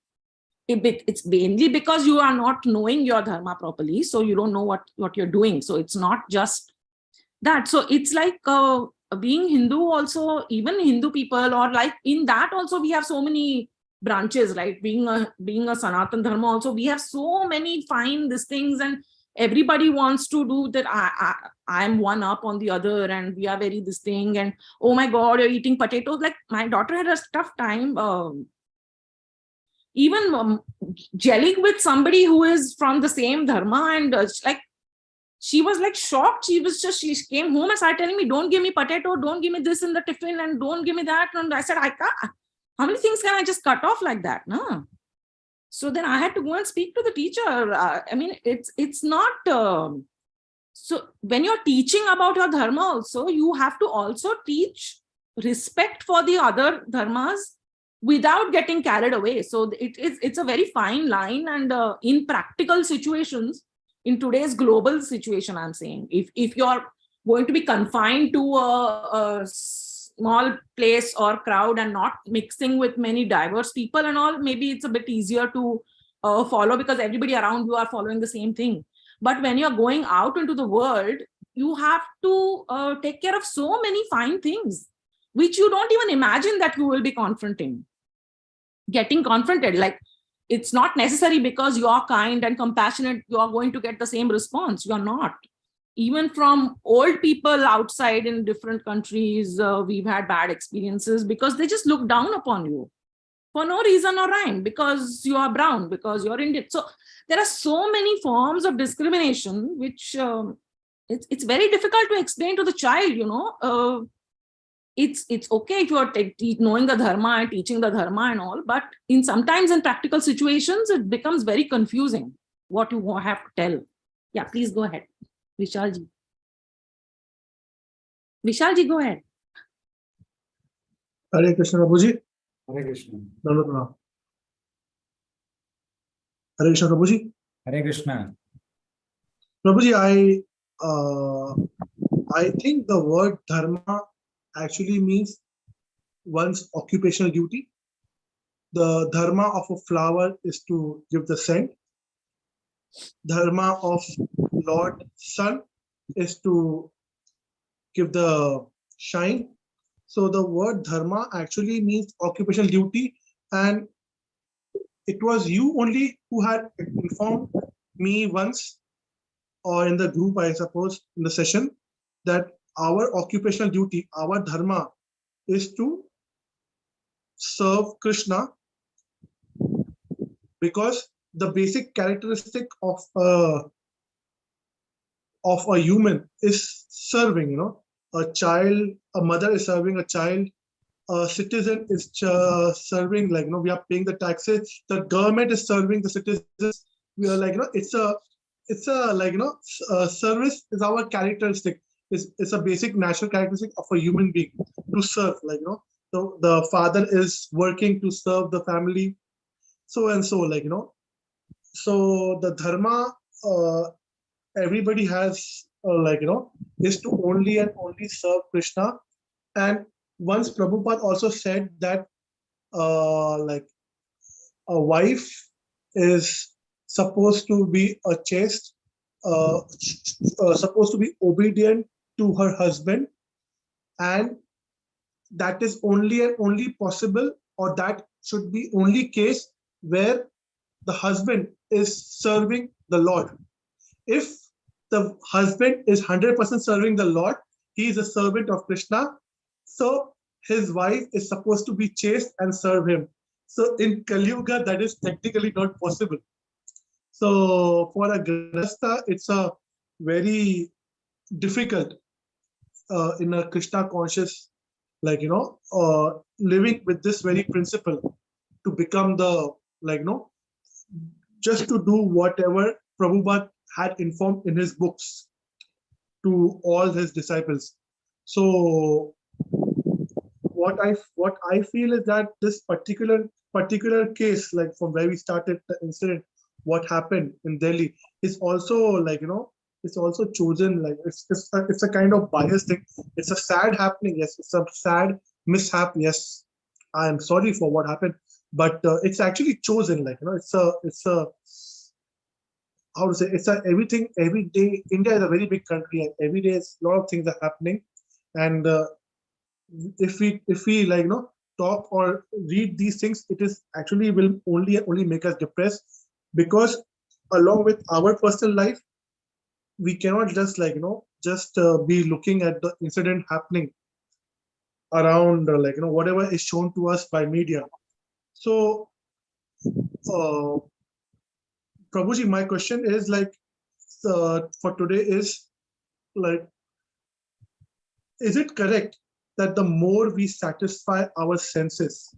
It's mainly because you are not knowing your dharma properly, so you don't know what you're doing. So it's not just that. So it's like being Hindu also, even Hindu people, or like in that also we have so many branches, right? Being a Sanatan Dharma also, we have so many fine these things, and everybody wants to do that. I'm one up on the other, and we are very this thing, and oh my God, you're eating potatoes. Like my daughter had a tough time even gelling with somebody who is from the same dharma, and like she was like shocked. She came home and started telling me, don't give me potato, don't give me this in the tiffin, and don't give me that. And I said, I can't. How many things can I just cut off like that? No. So then I had to go and speak to the teacher. I mean, it's not. So when you're teaching about your dharma also, you have to also teach respect for the other dharmas without getting carried away. So it's a very fine line. And in practical situations, in today's global situation, I'm saying, if you're going to be confined to a small place or crowd and not mixing with many diverse people and all, maybe it's a bit easier to follow because everybody around you are following the same thing. But when you're going out into the world, you have to take care of so many fine things, which you don't even imagine that you will be getting confronted. Like, it's not necessary because you are kind and compassionate, you are going to get the same response. You're not. Even from old people outside in different countries, we've had bad experiences because they just look down upon you for no reason or rhyme, because you are brown, because you're Indian. So there are so many forms of discrimination, which it's very difficult to explain to the child, It's okay if you are knowing the dharma and teaching the dharma and all, but sometimes in practical situations, it becomes very confusing what you have to tell. Yeah, please go ahead. Vishalji. Vishalji, go ahead. Hare Krishna, Prabhuji. Hare Krishna. Hare Krishna, Prabhuji. Hare Krishna. Prabhuji, I think the word dharma actually means one's occupational duty. The dharma of a flower is to give the scent. Dharma of Lord Sun is to give the shine. So the word dharma actually means occupational duty, and it was you only who had informed me once, or in the group, I suppose, in the session, that our occupational duty, our dharma, is to serve Krishna, because the basic characteristic of a human is serving. A mother is serving a child, a citizen is serving, we are paying the taxes, the government is serving the citizens. We are it's a service is our characteristic. It's a basic natural characteristic of a human being to serve, the father is working to serve the family, so and so, so the dharma everybody has, is to only and only serve Krishna. And once Prabhupada also said that a wife is supposed to be chaste, supposed to be obedient to her husband, and that is only and only possible, or that should be only case where the husband is serving the Lord. If the husband is 100% serving the Lord, he is a servant of Krishna, so his wife is supposed to be chaste and serve him. So in Kali Yuga, that is technically not possible. So for a Grihastha, it's a very difficult in a Krishna conscious, living with this very principle to become the, just to do whatever Prabhupada had informed in his books to all his disciples. So what I feel is that this particular case, like from where we started the incident, what happened in Delhi, is also it's also chosen, like it's a kind of biased thing. It's a sad happening, yes. It's a sad mishap, yes. I am sorry for what happened, but it's actually chosen. It's a how to say, it's a everything every day. India is a very big country, and every day a lot of things are happening. And if we talk or read these things, it is actually will only make us depressed, because along with our personal life, we cannot just be looking at the incident happening around, whatever is shown to us by media. So uh, Prabhuji, my question is for today is like, is it correct that the more we satisfy our senses,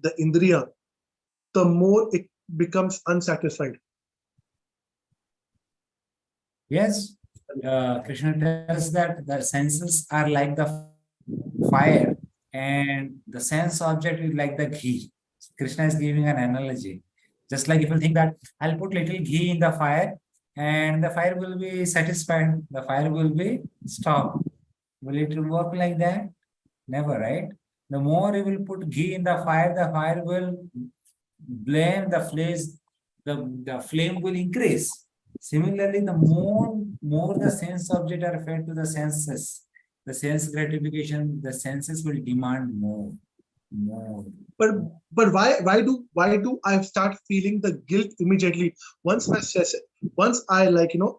the indriya, the more it becomes unsatisfied? Yes, Krishna tells that the senses are like the fire and the sense object is like the ghee. Krishna is giving an analogy. Just like if you think that I'll put little ghee in the fire and the fire will be satisfied, the fire will be stopped. Will it work like that? Never, right? The more you will put ghee in the fire will blame the flames, the flame will increase. Similarly, the more the sense object are fed to the senses, the sense gratification, the senses will demand more. But why do I start feeling the guilt immediately once I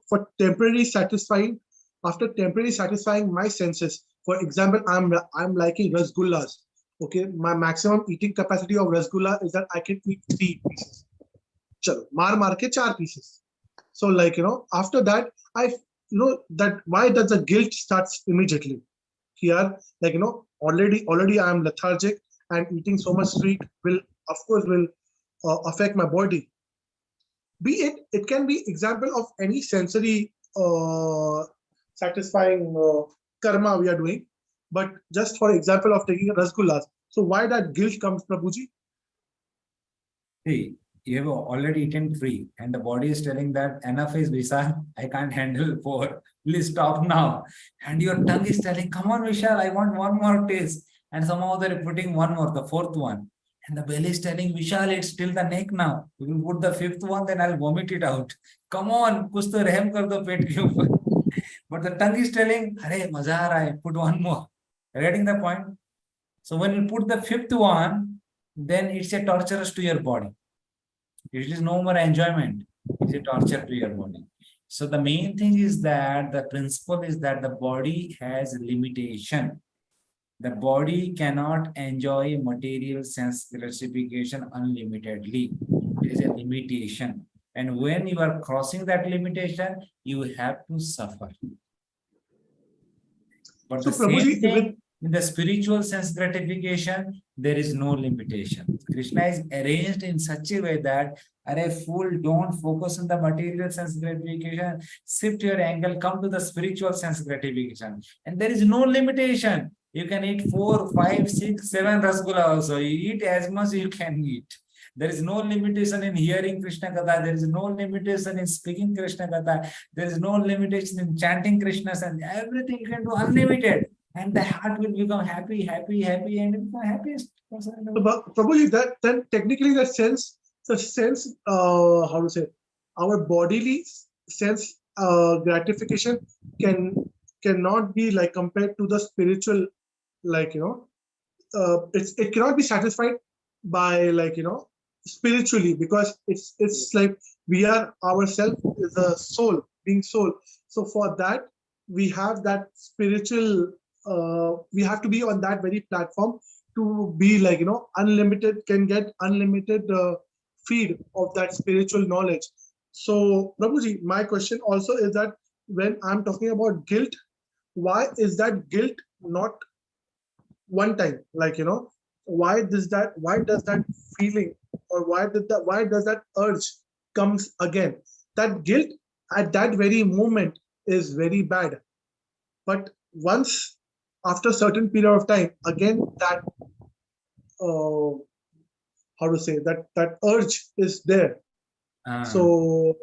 for temporary satisfying, after temporarily satisfying my senses? For example, I'm liking rasgullas. Okay, my maximum eating capacity of rasgulla is that I can eat 3 pieces. Chalo, maar ke 4 pieces. So after that, that why does the guilt starts immediately? Here, already I am lethargic, and eating so much sweet will, of course, will affect my body. Be it can be example of any sensory satisfying karma we are doing, but just for example of taking rasgullas. So why that guilt comes, Prabhuji? See, you have already eaten 3 and the body is telling that enough is Vishal, I can't handle 4. Please stop now. And your tongue is telling, come on Vishal, I want one more taste. And somehow they're putting one more, the 4th one. And the belly is telling, Vishal, it's till the neck now. You will put the 5th one, then I'll vomit it out. Come on, kuch to rehm kar do pet ke upar. But the tongue is telling, Arey, maza aa raha hai, put one more. Getting the point? So when you put the 5th one, then it's a torturous to your body. It is no more enjoyment. It's a torture to your body. So the main thing is that the principle is that the body has limitation. The body cannot enjoy material sense gratification unlimitedly. It is a limitation. And when you are crossing that limitation, you have to suffer. But So, the same Prabhuji, thing in the spiritual sense gratification, there is no limitation. Krishna is arranged in such a way that, Arey fool, don't focus on the material sense gratification, shift your angle, come to the spiritual sense gratification. And there is no limitation. You can eat 4, 5, 6, 7 rasgulla also. You eat as much as you can eat. There is no limitation in hearing Krishna Katha. There is no limitation in speaking Krishna Katha. There is no limitation in chanting Krishna, and everything you can do unlimited. And the heart will become happy, and it become happiest person. Prabhuji, that then technically the sense, how to say, our bodily sense gratification cannot be like compared to the spiritual, it cannot be satisfied by spiritually, because it's like we are ourselves is a soul, being soul. So for that we have that spiritual, we have to be on that very platform to be unlimited, can get unlimited feed of that spiritual knowledge. So, Prabhuji, my question also is that when I'm talking about guilt, why is that guilt not one time? Like, why does that feeling, or why does that urge comes again? That guilt at that very moment is very bad. But once after a certain period of time, again that uh, how to say that urge is there. Uh, So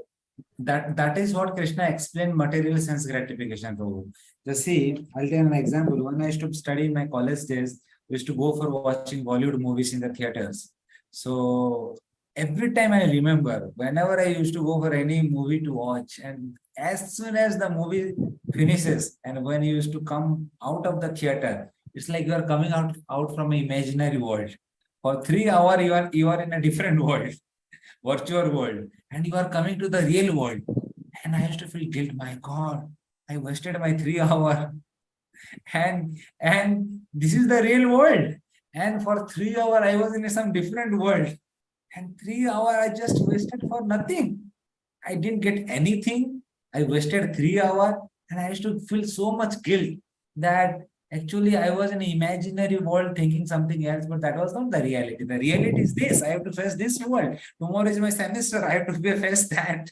that is what Krishna explained material sense gratification, Prabhu. Just see, I'll tell an example. When I used to study in my college days, we used to go for watching Bollywood movies in the theaters. So every time I remember, whenever I used to go for any movie to watch, and as soon as the movie finishes, and when you used to come out of the theater, it's like you are coming out from an imaginary world. For 3 hours, you are in a different world, virtual world, and you are coming to the real world. And I used to feel guilt. My God, I wasted my 3 hours, and this is the real world. And for 3 hours, I was in some different world, and 3 hours I just wasted for nothing. I didn't get anything. I wasted 3 hours, and I used to feel so much guilt that actually I was in an imaginary world thinking something else, but that was not the reality. The reality is this: I have to face this world. Tomorrow is my semester. I have to face that.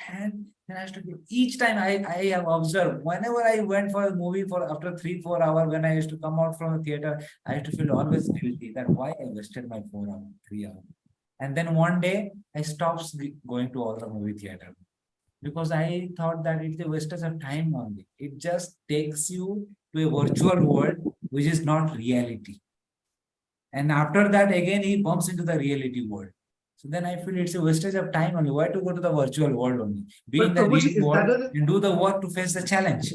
And then I used to do each time I have observed whenever I went for a movie for after 3-4 hours, when I used to come out from the theater, I used to feel always guilty that why I wasted my 4 hours, 3 hours. And then one day I stopped going to all the movie theater because I thought that it's a wastage of time only. It just takes you to a virtual world which is not reality. And after that, again, he bumps into the reality world. So then I feel it's a wastage of time only. Why to go to the virtual world only? Be but in the Prabhuji, real that world doesn't and do the work to face the challenge.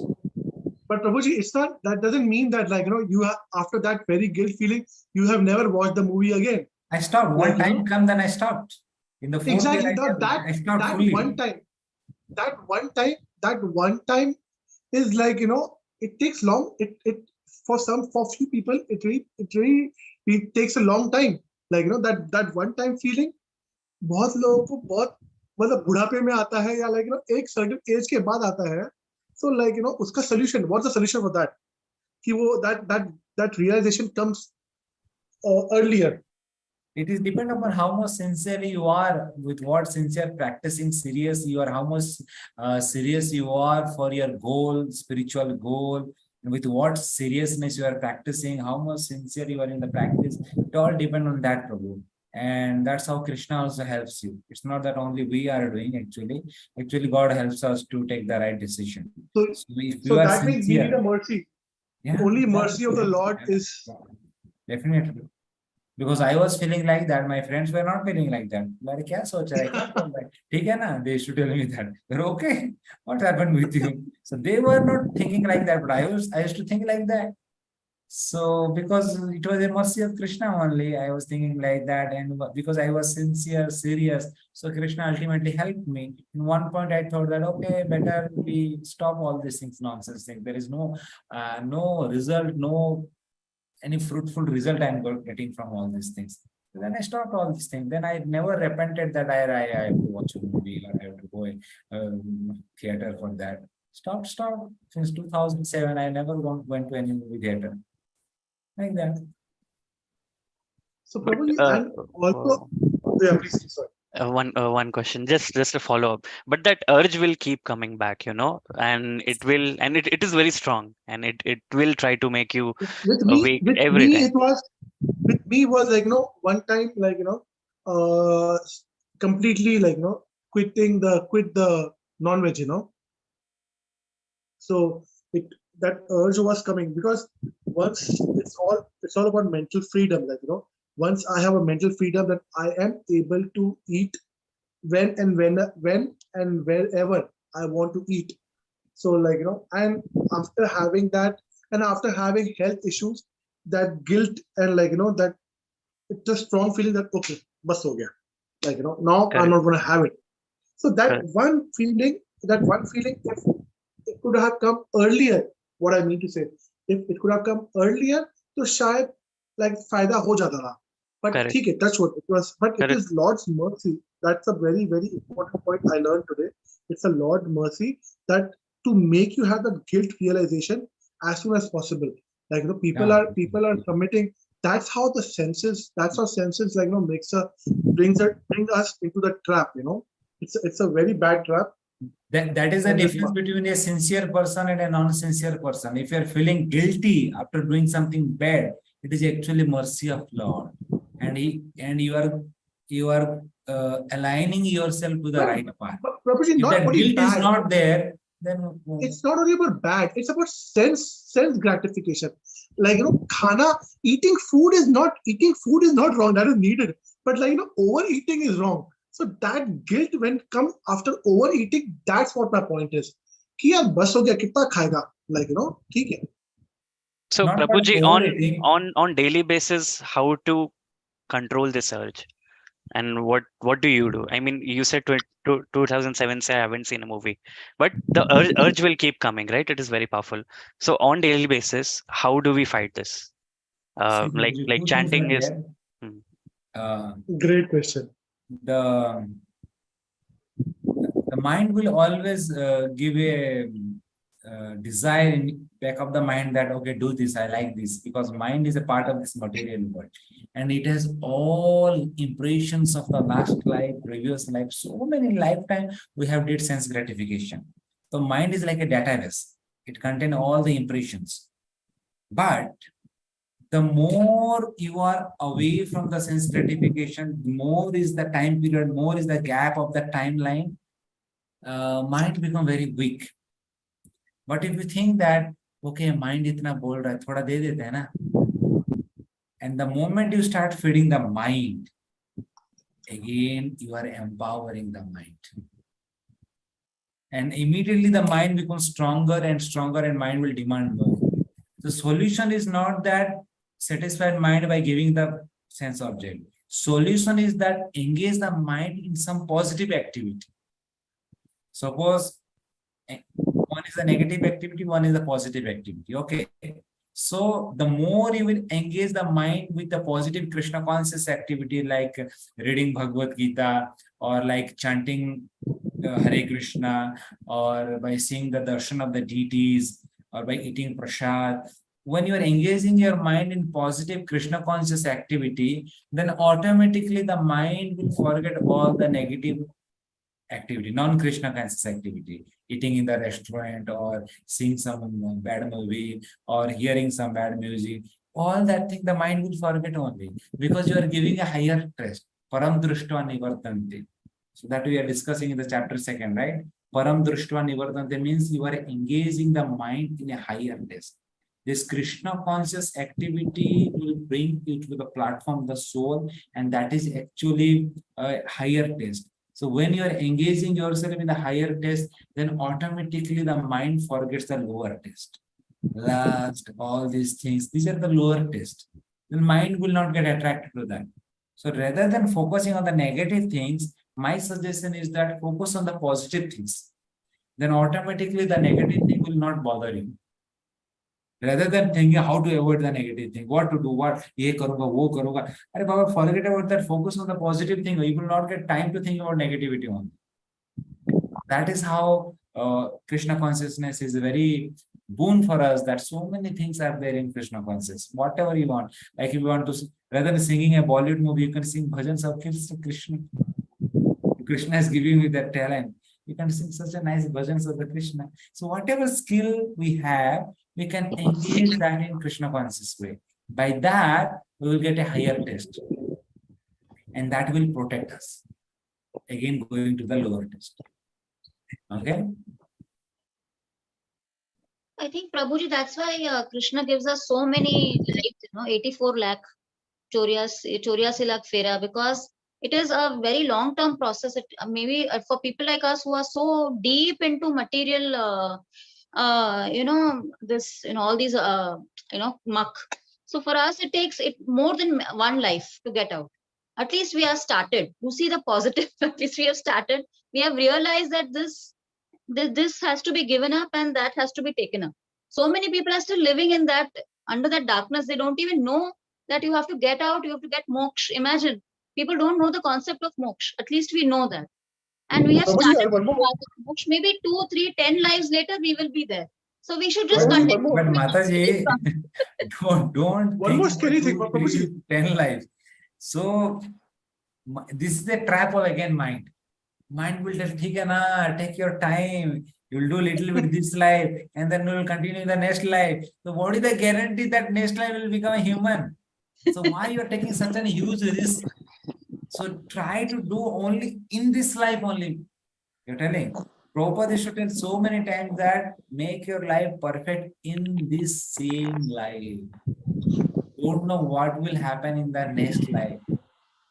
but Prabhuji, it's not that doesn't mean that, like, you have, after that very guilt feeling, you have never watched the movie again. I stopped. Like, One time come, then I stopped. In the fourth year, exactly I stopped that fully. one time, that one time is like, it takes long. It for few people it takes a long time. Like, that one time feeling बहुत लोगों को बहुत मतलब बुढ़ापे में आता है, या like, एक certain age के बाद आता है. So like, उसका solution, what's the solution for that? कि वो that realization comes earlier. It is depend upon how much sincerely you are, with what sincere practicing serious you are, how much serious you are for your goal, spiritual goal, and with what seriousness you are practicing, how much sincere you are in the practice. It all depend on that, Prabhu. And that's how Krishna also helps you. It's not that only we are doing, actually God helps us to take the right decision. So, So if so you are that means we need sincere, a mercy. yeah, Only yeah, mercy of the Lord yeah, is. definitely. Because I was feeling like that, my friends were not feeling like that. Like, क्या सोच रहा है, क्या कर रहा है? ठीक है ना? They used to tell me that. They're okay. What happened with you? So they were not thinking like that, but I used to think like that. So because it was a mercy of Krishna only, I was thinking like that, and because I was sincere, serious, so Krishna ultimately helped me. In one point, I thought that okay, better we stop all these things, nonsense things. There is no result, no any fruitful result I'm getting from all these things. So then I stopped all these things. Then I never repented that I have to watch a movie or I have to go in theater for that. Stop. Since 2007, I never went to any movie theater. Like that. So But probably, and also, yeah, please, sorry. one question, just a follow up. But that urge will keep coming back, and it is very strong, and it will try to make you With awake every time. with me was like, one time, like, completely, like, quit the non-veg, So it that urge was coming because once it's all about mental freedom, like, once I have a mental freedom that I am able to eat when and wherever I want to eat. So, like, and after having that, and after having health issues, that guilt, and, like, that it's a strong feeling that okay, bas ho gaya. Like, now I'm Correct. not gonna have it. So Correct. that one feeling, if it could have come earlier, what I mean to say, if it could have come earlier, तो शायद like फायदा हो जाता था. But Correct. ठीक है, touch wood, it was, but it Correct. is Lord's mercy That's a very, very important point I learned today. It's a Lord mercy that to make you have the guilt realization as soon as possible. Like, Yeah. people are committing. That's how the senses. That's how senses, like, makes a bring us into the trap. It's a very bad trap. That is the difference between a sincere person and a non-sincere person. If you're feeling guilty after doing something bad, it is actually mercy of Lord, and you are aligning yourself to the right path. But Prabhuji, If not that only guilt is bad. not there, then It's not only about bad. It's about sense gratification. Like, khana eating food is not wrong. That is needed. But, like, overeating is wrong. So that guilt when come after overeating, that's what my point is. कि यार बस हो गया कितना खाएगा, like, ठीक है. So not about Prabhuji, overeating. on daily basis, how to control this urge? And what do you do? I mean, you said 2007, say I haven't seen a movie, but the urge will keep coming, right? It is very powerful. So on daily basis, how do we fight this? See, Like two things chanting are is. there. Hmm. Great question. The mind will always give a desire in back of the mind that, okay, do this, I like this, because mind is a part of this material world, and it has all impressions of the last life, previous life, so many lifetime we have did sense gratification. So mind is like a database. It contains all the impressions. But the more you are away from the sense gratification, more is the time period, more is the gap of the timeline, mind become very weak. But if you think that, okay, mind itna bol raha hai, thoda de dete hai na, and the moment you start feeding the mind, again you are empowering the mind, and immediately the mind becomes stronger and stronger, and mind will demand more. The solution is not that satisfied mind by giving the sense object. Solution is that engage the mind in some positive activity. Suppose one is a negative activity, one is a positive activity. Okay. So the more you will engage the mind with the positive Krishna conscious activity, like reading Bhagavad Gita, or like chanting Hare Krishna, or by seeing the darshan of the deities, or by eating prasad, when you are engaging your mind in positive Krishna conscious activity, then automatically the mind will forget all the negative activity, non-Krishna conscious activity, eating in the restaurant, or seeing some bad movie, or hearing some bad music. All that thing the mind will forget only, because you are giving a higher test. Param društva nivartante. So that we are discussing in the chapter 2, right? Param društva nivartante means you are engaging the mind in a higher test. This Krishna conscious activity will bring you to the platform of the soul, and that is actually a higher test. So when you are engaging yourself in the higher test, then automatically the mind forgets the lower test. Last, all these things, these are the lower test. The mind will not get attracted to that. So rather than focusing on the negative things, my suggestion is that focus on the positive things. Then automatically the negative thing will not bother you. Rather than thinking how to avoid the negative thing, what to do, what ye karunga, wo karunga. Arey Baba, forget about that. Focus on the positive thing. You will not get time to think about negativity only. That is how Krishna consciousness is very boon for us. That so many things are there in Krishna consciousness. Whatever you want, like if you want to, rather than singing a Bollywood movie, you can sing bhajans of Krishna. Krishna is giving you that talent. You can sing such a nice bhajans of the Krishna. So whatever skill we have, we can engage that in Krishna conscious way. By that, we will get a higher test, and that will protect us. Again, going to the lower test. Okay. I think Prabhuji, that's why Krishna gives us so many lives, 84 lakh Choriasi lakh fera, because it is a very long-term process. It maybe for people like us who are so deep into material, this, all these, muck. So for us, it takes it more than one life to get out. At least we have started. You see the positive. At least we have started. We have realized that this has to be given up and that has to be taken up. So many people are still living in that, under that darkness. They don't even know that you have to get out, you have to get moksha. Imagine People don't know the concept of moksha. At least we know that. And we have Prabhuji, started and one the more. path of moksha. Maybe 2, 3, 10 lives later, we will be there. So we should just Prabhuji, continue. one more. But doing Mataji, don't One think more about scary thing, 2, Prabhuji. 3, 10 lives. So this is the trap of again mind. Mind will just take your time. You'll do little bit this life, and then you'll continue the next life. So what is the guarantee that next life will become a human? So why you are taking such a huge risk? So try to do only in this life only. You're telling. Prabhupada should tell so many times that make your life perfect in this same life. Don't know what will happen in the next life.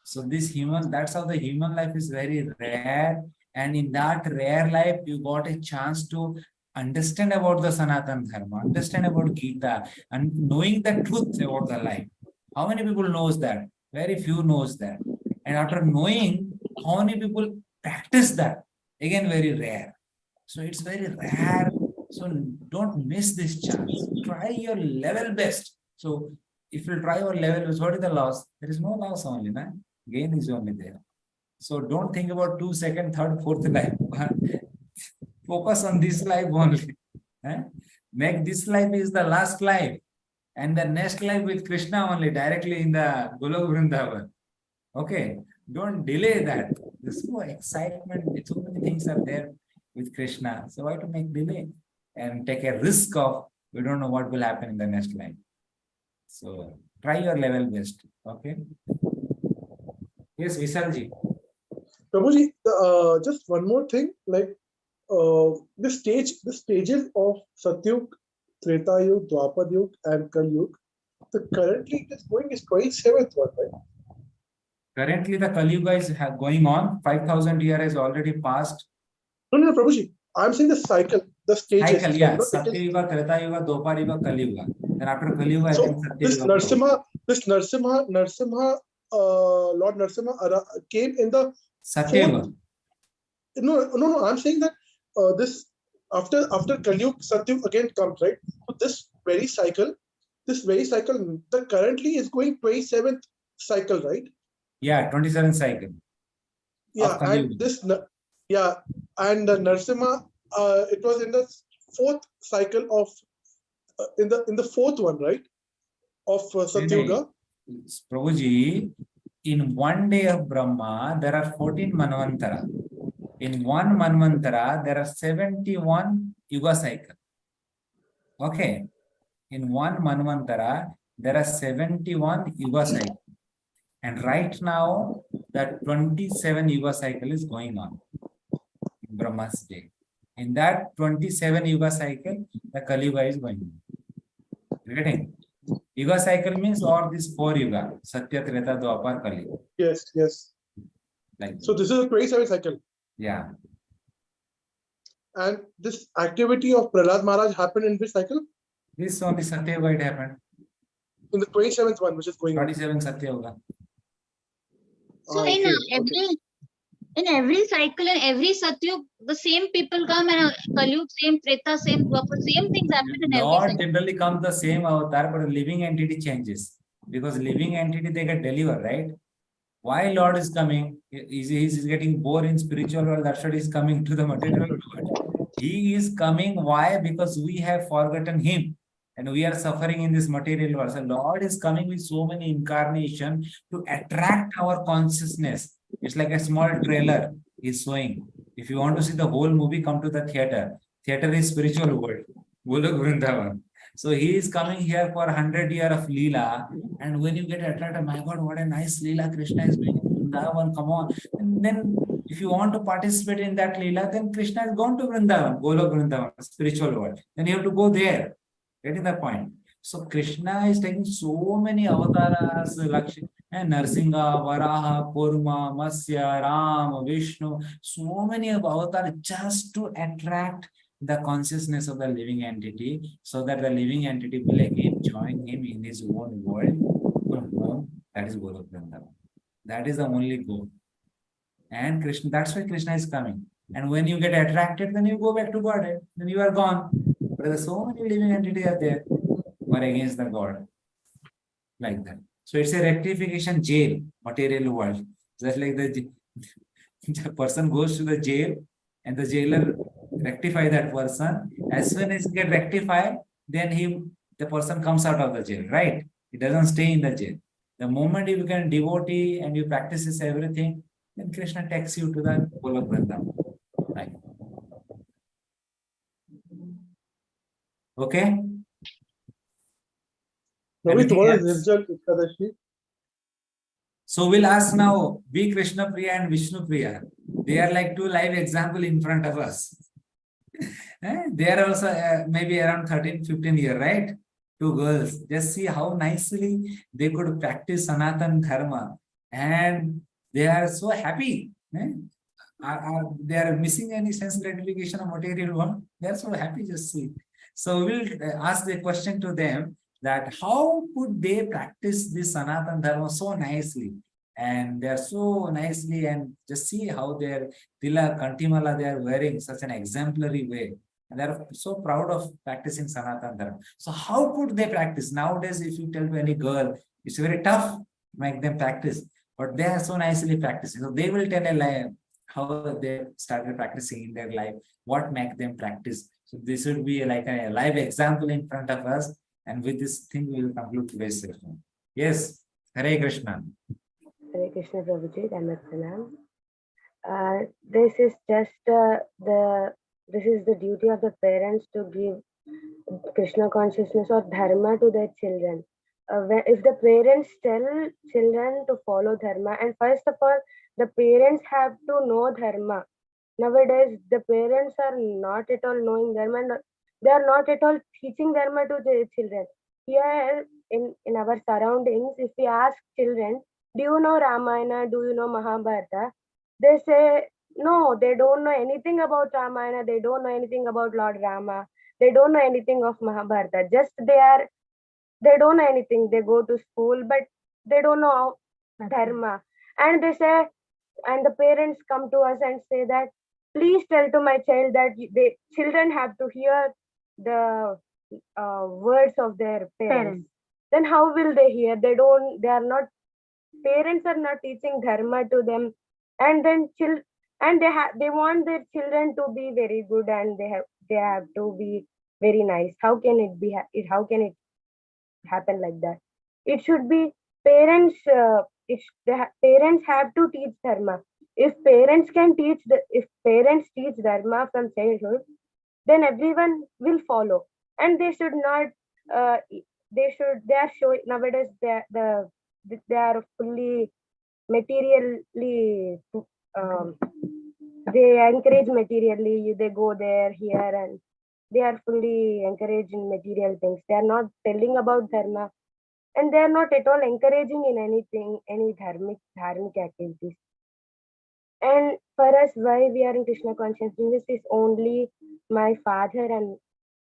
So this human, that's how the human life is very rare. And in that rare life, you got a chance to understand about the Sanatan Dharma, understand about Gita, and knowing the truth about the life. How many people knows that? Very few knows that. And after knowing, how many people practice that? Again, very rare. So it's very rare. So don't miss this chance. Try your level best. So if you try your level best, what is the loss? There is no loss only, na? Gain is only there. So don't think about 2, second, third, fourth life. Focus on this life only. Make this life is the last life. And the next life with Krishna only, directly in the Golok Vrindavan. Okay, don't delay that. There's so excitement, so many things are there with Krishna. So why to make delay and take a risk of we don't know what will happen in the next life. So try your level best. Okay. Yes, Vishalji. Prabhuji, just one more thing, like the stages of Satyug, Treta Yug, Dwapar Yug, and Kali Yug. The currently it is going is 27th one, right? Currently, the Kali Yuga is going on. 5,000 years has already passed. No, Prabhuji. I'm saying the cycle, the stages. Cycle, Like, yeah. you know, it Satya is, Yuga, Treta Yuga, Dwapar Yuga, Kali Yuga. Then after Kali Yuga, so again Satya this Yuga. Narsimha, Lord Narsimha came in the Satya Yuga. fourth. No. I'm saying that this after Kali Yuga, Satyug again comes, right? So this very cycle, the currently is going 27th cycle, right? Yeah, 27 cycle. Yeah, Kali and Yuga. and the Narsimha, it was in the fourth cycle of in the fourth one, right? Of Satyuga. Prabhuji, in one day of Brahma, there are 14 Manvantara. In one Manvantara, there are 71 Yuga cycle. Okay. In one Manvantara, there are 71 Yuga cycle. And right now, that 27 Yuga cycle is going on in Brahma's day. In that 27 Yuga cycle, the Kali Yuga is going on. You getting? Yuga cycle means all these 4 Yuga, Satya, Treta, Dwapar, Kali. Yes. Like So this is a 27 cycle. yeah. And this activity of Prahlad Maharaj happened in which cycle? This only Satya Yuga it happened. In the 27th one, which is going on. 27 Satya Yuga. So Okay. in every cycle and every Satyug, the same people come and Kalyug, same Treta, same Dwapar, same things happen in every Lord cycle. generally comes the same avatar, but the living entity changes. Because living entity they get delivered, right? Why Lord is coming? He's getting bored in spiritual world, that's why he's coming to the material world. He is coming, why? Because we have forgotten him. And we are suffering in this material world. So Lord is coming with so many incarnation to attract our consciousness. It's like a small trailer is showing. If you want to see the whole movie, come to the theater. Theater is spiritual world. Golok Vrindavan. So he is coming here for 100 years of Leela. And when you get attracted, my God, what a nice Leela Krishna is doing in Vrindavan, come on. And then if you want to participate in that Leela, then Krishna has gone to Vrindavan, Golok Vrindavan, spiritual world. Then you have to go there. Getting the point? So Krishna is taking so many avatars, Lakshmi, and Narsinga, Varaha, Kurma, Matsya, Ram, Vishnu, so many of avatars just to attract the consciousness of the living entity, so that the living entity will again join him in his own world. That is Golok Vrindavan. That is the only goal. And Krishna, that's why Krishna is coming. And when you get attracted, then you go back to Godhead. Then you are gone. But there are so many living entities are there who are against the God. Like that. So it's a rectification jail, material world. Just like the person goes to the jail and the jailer rectify that person. As soon as he get rectified, then the person comes out of the jail, right? He doesn't stay in the jail. The moment you become devotee and you practices everything, then Krishna takes you to the Golok Vrindavan. Right. Okay. Rohit, Anything what is else? Nirjal Ekadashi? So we'll ask now, V. Krishna Priya and Vishnu Priya. They are like two live example in front of us. They are also maybe around 13, 15 years, right? Two girls. Just see how nicely they could practice Sanatan Dharma. And they are so happy. They are missing any sense gratification or material one. They are so happy, just see. So we'll ask the question to them that how could they practice this Sanatan Dharma so nicely? And they are so nicely, and just see how their Tila, Kantimala they are wearing such an exemplary way. And they are so proud of practicing Sanatan Dharma. So how could they practice? Nowadays, if you tell to any girl, it's very tough to make them practice. But they are so nicely practicing. So they will tell a lie how they started practicing in their life, what make them practice. So this would be like a live example in front of us. And with this thing, we will conclude today's session. Yes, Hare Krishna. Hare Krishna Prabhuji, Dhammat Pranam. This is just this is the duty of the parents to give Krishna consciousness or dharma to their children. If the parents tell children to follow dharma, and first of all, the parents have to know dharma. Nowadays, the parents are not at all knowing dharma, and they are not at all teaching dharma to their children. Here in our surroundings, if we ask children, do you know Ramayana? Do you know Mahabharata? They say, no, they don't know anything about Ramayana. They don't know anything about Lord Rama. They don't know anything of Mahabharata. Just they don't know anything. They go to school, but they don't know dharma. And they say, and the parents come to us and say that, please tell to my child that the children have to hear the words of their parents. Then how will they hear? They are not, parents are not teaching dharma to them. And then they want their children to be very good, and they have to be very nice. How can it be? How can it happen like that? It should be parents. Parents have to teach dharma. If parents teach dharma from childhood, then everyone will follow, and they should not. They are showing nowadays. They are fully materially. They encourage materially. They go there, here, and they are fully encouraged in material things. They are not telling about dharma, and they are not at all encouraging in anything, any dharmic activities. And for us, why we are in Krishna consciousness is only my father and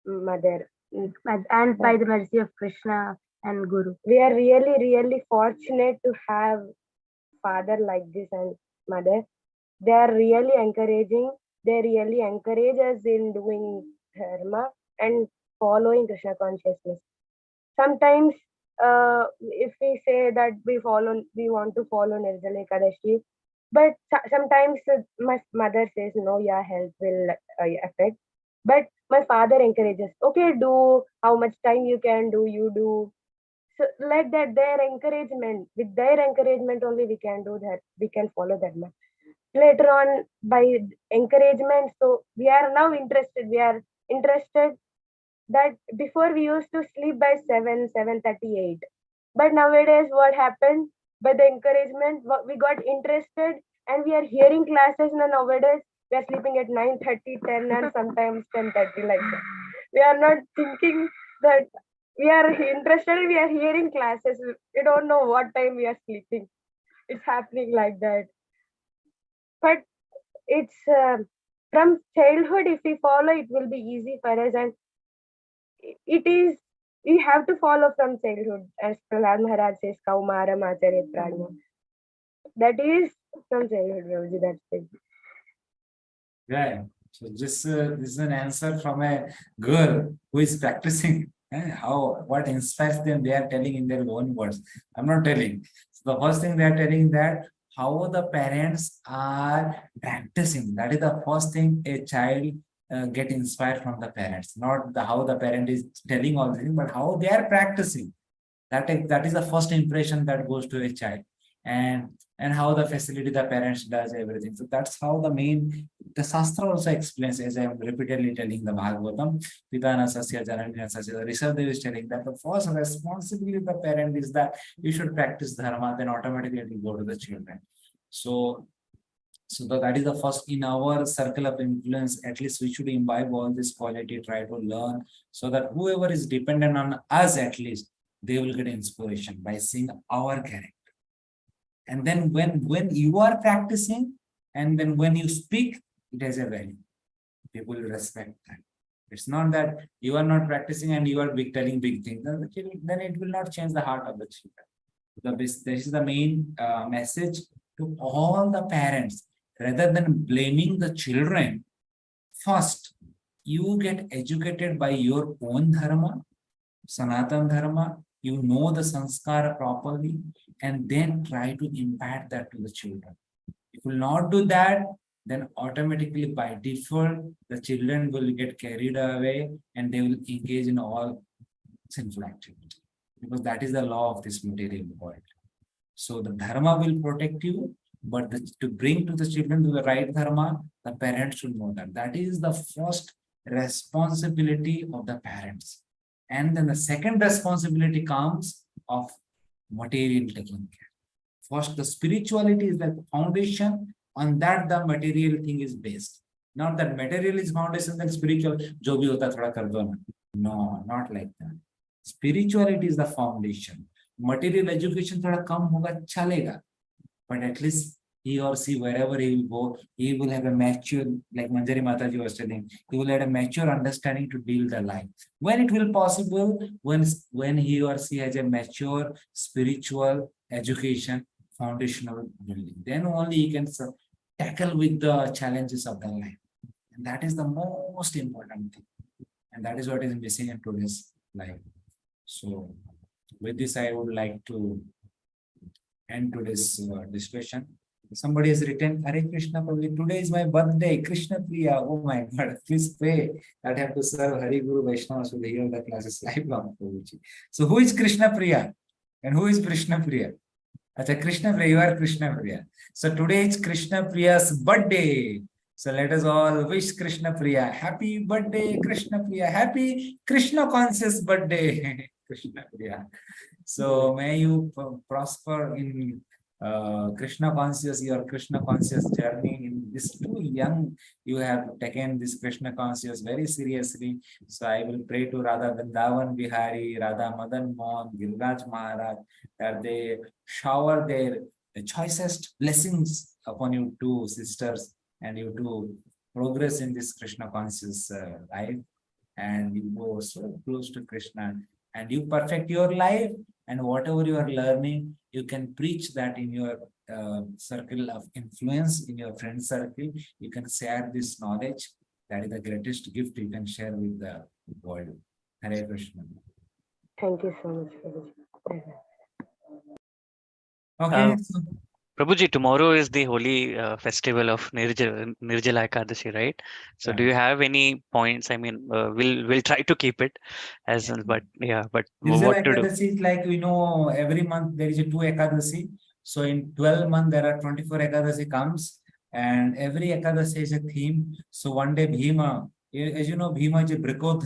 mother, and by the mercy of Krishna and Guru. We are really, really fortunate to have father like this and mother. They are really encouraging. They really encourage us in doing dharma and following Krishna consciousness. Sometimes, if we say that we want to follow Nirjala Ekadashi, but sometimes my mother says, no, your health will affect. But my father encourages, okay, do how much time you can do, you do. So like that, with their encouragement only we can do that, we can follow dharma. Later on, by encouragement, so we are interested that before we used to sleep by 7:38. But nowadays, what happened? By the encouragement, we got interested, and we are hearing classes. Now nowadays, we are sleeping at 9:30, 10, and sometimes 10:30 like that. We are not thinking that we are interested, we are hearing classes. We don't know what time we are sleeping. It's happening like that. But it's from childhood, if we follow, it will be easy for us, and we have to follow from childhood, as Prahlad Maharaj says, Kaumaram Acharya Prajna. That is from childhood, Prabhuji, that's it. Yeah. So this is an answer from a girl who is practicing What inspires them, they are telling in their own words. I'm not telling. So the first thing they are telling that how the parents are practicing. That is the first thing a child get inspired from the parents, not the how the parent is telling all things, but how they are practicing. That is the first impression that goes to a child, and how the facility the parents does everything. So that's how the Shastra also explains, as I am repeatedly telling the Bhagavatam, Pitana Sasya Jananina Sasya. The Rishabdev is telling that the first responsibility of the parent is that you should practice dharma, then automatically it will go to the children. So that is the first in our circle of influence. At least we should imbibe all this quality, try to learn, so that whoever is dependent on us, at least they will get inspiration by seeing our character. And then when you are practicing, and then when you speak, it has a value. People will respect that. It's not that you are not practicing and you are telling big things. Then it will not change the heart of the children. This is the main message to all the parents. Rather than blaming the children, first you get educated by your own dharma, Sanatan dharma. You know the sanskara properly, and then try to impart that to the children. If you will not do that, then automatically by default, the children will get carried away and they will engage in all sinful activity, because that is the law of this material world. So the dharma will protect you, but to bring to the children to the right dharma, the parents should know that. That is the first responsibility of the parents. And then the second responsibility comes of material taking care. First, the spirituality is the foundation. On that, the material thing is based. Not that material is foundation, then spiritual. Jo bhi hota thoda kar do na. No, not like that. Spirituality is the foundation. Material education thoda kam hoga, chalega. But at least he or she, wherever he will go, he will have a mature, like Manjari Mataji was telling, he will have a mature understanding to deal the life. When it will possible, when he or she has a mature spiritual education, foundational building, then only he can tackle with the challenges of the life. And that is the most important thing. And that is what is missing in today's life. So with this, I would like to end today's discussion. Somebody has written, Hare Krishna Prabhuji, today is my birthday, Krishna Priya. Oh my God, please pray that I have to serve Hari Guru Vaishnavas to hear the classes lifelong, Prabhuji. So who is Krishna Priya? And who is Krishna Priya? Acha, Krishna Priya, you are Krishna Priya. So today is Krishna Priya's birthday. So let us all wish Krishna Priya happy birthday, Krishna Priya, happy Krishna conscious birthday, Krishna Priya. So may you prosper in Krishna conscious, your Krishna conscious journey. In this too young, you have taken this Krishna conscious very seriously. So I will pray to Radha Vrindavan Bihari, Radha Madan Mohan, Giriraj Maharaj, that they shower their choicest blessings upon you two sisters, and you to progress in this Krishna conscious life, and you go so close to Krishna, and you perfect your life, and whatever you are learning, you can preach that in your circle of influence, in your friend circle. You can share this knowledge. That is the greatest gift you can share with the world. Hare Krishna. Thank you so much, Prabhuji. Okay. Prabhuji, tomorrow is the holy festival of Nirjala Ekadashi, right? So do you have any points? I mean, we'll try to keep it as, but Nirjala what to do? Ekadashi is like, we know, every month there is a 2 Ekadashi. So in 12 months, there are 24 Ekadashi comes, and every Ekadashi is a theme. So one day Bhima, as you know, Bhima is a Briko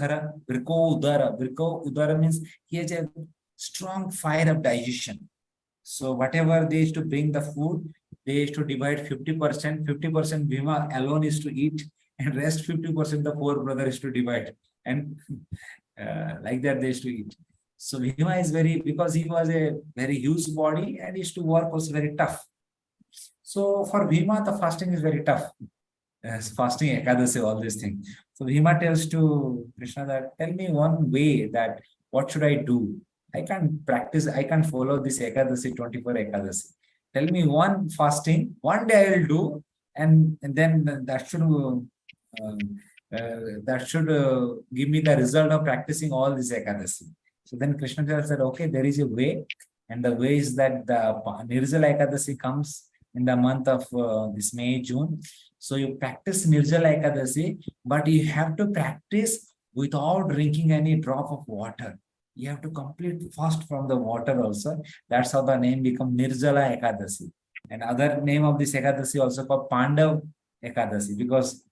Udara means he has a strong fire of digestion. So whatever they used to bring the food, they used to divide 50%. 50% Bhima alone is to eat, and rest 50% the poor brother is to divide. And like that they used to eat. So Bhima is because he was a very huge body and used to work was very tough. So for Bhima, the fasting is very tough. Fasting, Ekadasi, all these things. So Bhima tells to Krishna that, tell me one way that what should I do? I can't practice, I can't follow this Ekadasi, 24 Ekadasi. Tell me one fasting, one day I will do, and then that should that should give me the result of practicing all this Ekadasi. So then Krishna said, okay, there is a way, and the way is that the Nirjala Ekadasi comes in the month of this May, June. So you practice Nirjala Ekadasi, but you have to practice without drinking any drop of water. You have to complete fast from the water also. That's how the name become Nirjala Ekadasi. And other name of this Ekadasi also called Pandav Ekadasi, because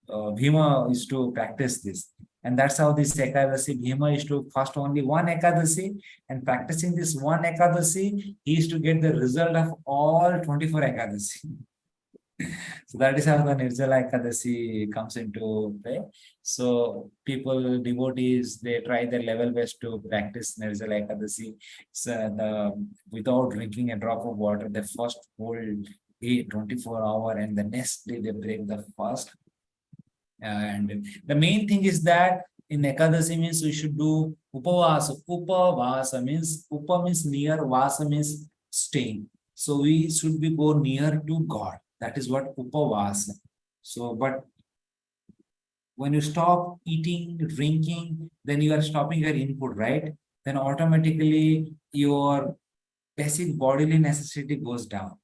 Bhima used to practice this. And that's how this Ekadasi, Bhima used to fast only one Ekadasi, and practicing this one Ekadasi, he used to get the result of all 24 Ekadasi. So that is how the Nirjala Ekadasi comes into play. So people, devotees, they try their level best to practice Nirjala Ekadasi. So without drinking a drop of water, the first whole day, 24 hour, and the next day they break the fast. And the main thing is that in Ekadasi means we should do Upavasa. Upavasa means Upa means near, Vasa means staying. So we should be go near to God. That is what Upavasa. So, but when you stop eating, drinking, then you are stopping your input, right? Then automatically your basic bodily necessity goes down.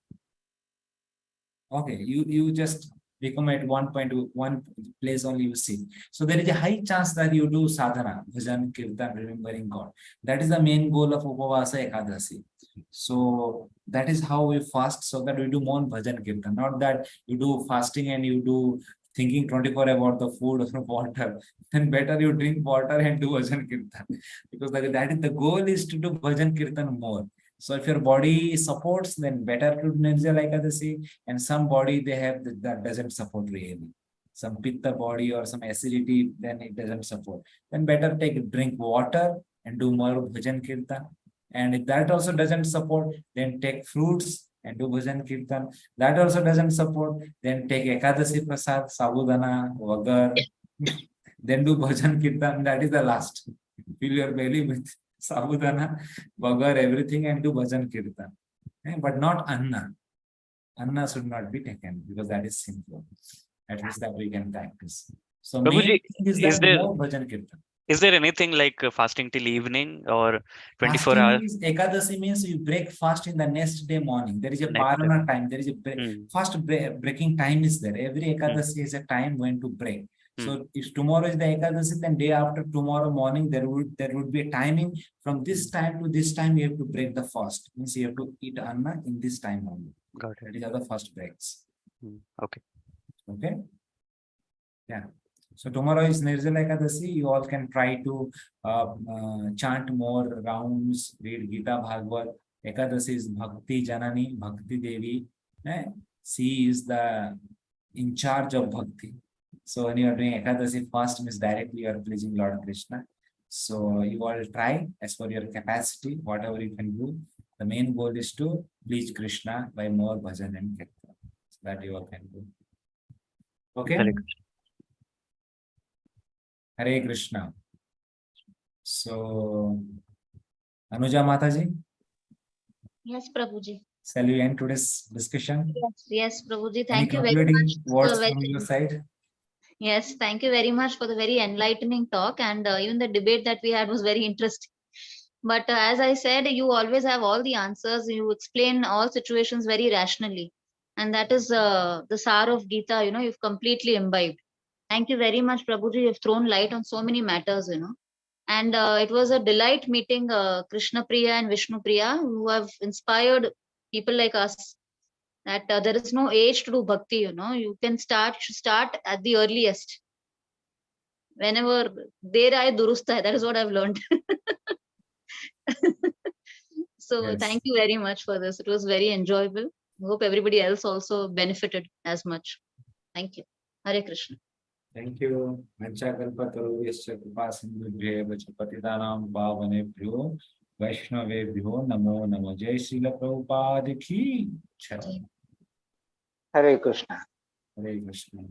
Okay, you just become at 1.1 place only you see. So there is a high chance that you do sadhana, bhajan, kirtan, remembering God. That is the main goal of Upavasa Ekadasi. So that is how we fast, so that we do more bhajan kirtan, not that you do fasting and you do thinking 24 about the food or water. Then better you drink water and do bhajan kirtan, because that is the goal, is to do bhajan kirtan more. So if your body supports, then better to do Nirjala Ekadasi, and some body they have that doesn't support really. Some pitta body or some acidity, then it doesn't support. Then better drink water and do more bhajan kirtan. And if that also doesn't support, then take fruits and do bhajan kirtan. That also doesn't support, then take Ekadasi Prasad, Sabudana, Vagar, then do bhajan kirtan. That is the last. Fill your belly with Sabudana, Vagar, everything, and do bhajan kirtan. But not Anna. Anna should not be taken, because that is sinful. At least that we can practice. So main Prabhuji, thing is is that there- more bhajan kirtan. Is there anything like fasting till evening or 24 Fasting hours? is Ekadasi means you break fast in the next day morning. There is a Next day. parana time. There is a fast breaking time is there. Every Ekadasi is a time when to break. So if tomorrow is the Ekadasi, then day after tomorrow morning there would be a timing. From this time to this time you have to break the fast. Means you have to eat anna in this time only. Got it. That is how the fast breaks. Okay. Okay. Yeah. So tomorrow is Nirjala Ekadasi. You all can try to chant more rounds, read Gita Bhagavad. Ekadasi is Bhakti Janani, Bhakti Devi. She is the in charge of Bhakti. So when you are doing Ekadasi fast, means directly you are pleasing Lord Krishna. So you all try as per your capacity, whatever you can do. The main goal is to please Krishna by more bhajan and kirtan. So that you all can do. Okay. Hare Krishna. Hare Krishna. So, Anuja Mataji, Yes, Prabhuji. shall we end today's discussion? Yes, Prabhuji. Any Thank you very concluding much. words for from your side? Yes, thank you very much for the very enlightening talk, and even the debate that we had was very interesting. But as I said, you always have all the answers. You explain all situations very rationally, and that is the sar of Gita. You've completely imbibed. Thank you very much, Prabhuji. You've thrown light on so many matters. And it was a delight meeting Krishna Priya and Vishnu Priya, who have inspired people like us that there is no age to do bhakti. You can should start at the earliest. Whenever der aaye durust hai, that is what I've learned. So Yes. thank you very much for this. It was very enjoyable. I hope everybody else also benefited as much. Thank you. Hare Krishna. Thank you. Vanchakalpatarubhyascha kripasindhubhyev cha patitanam pavanebhyo Vaishnavebhyo namo namo. Jai Srila Prabhupada ki jai. Hare Krishna. Hare Krishna.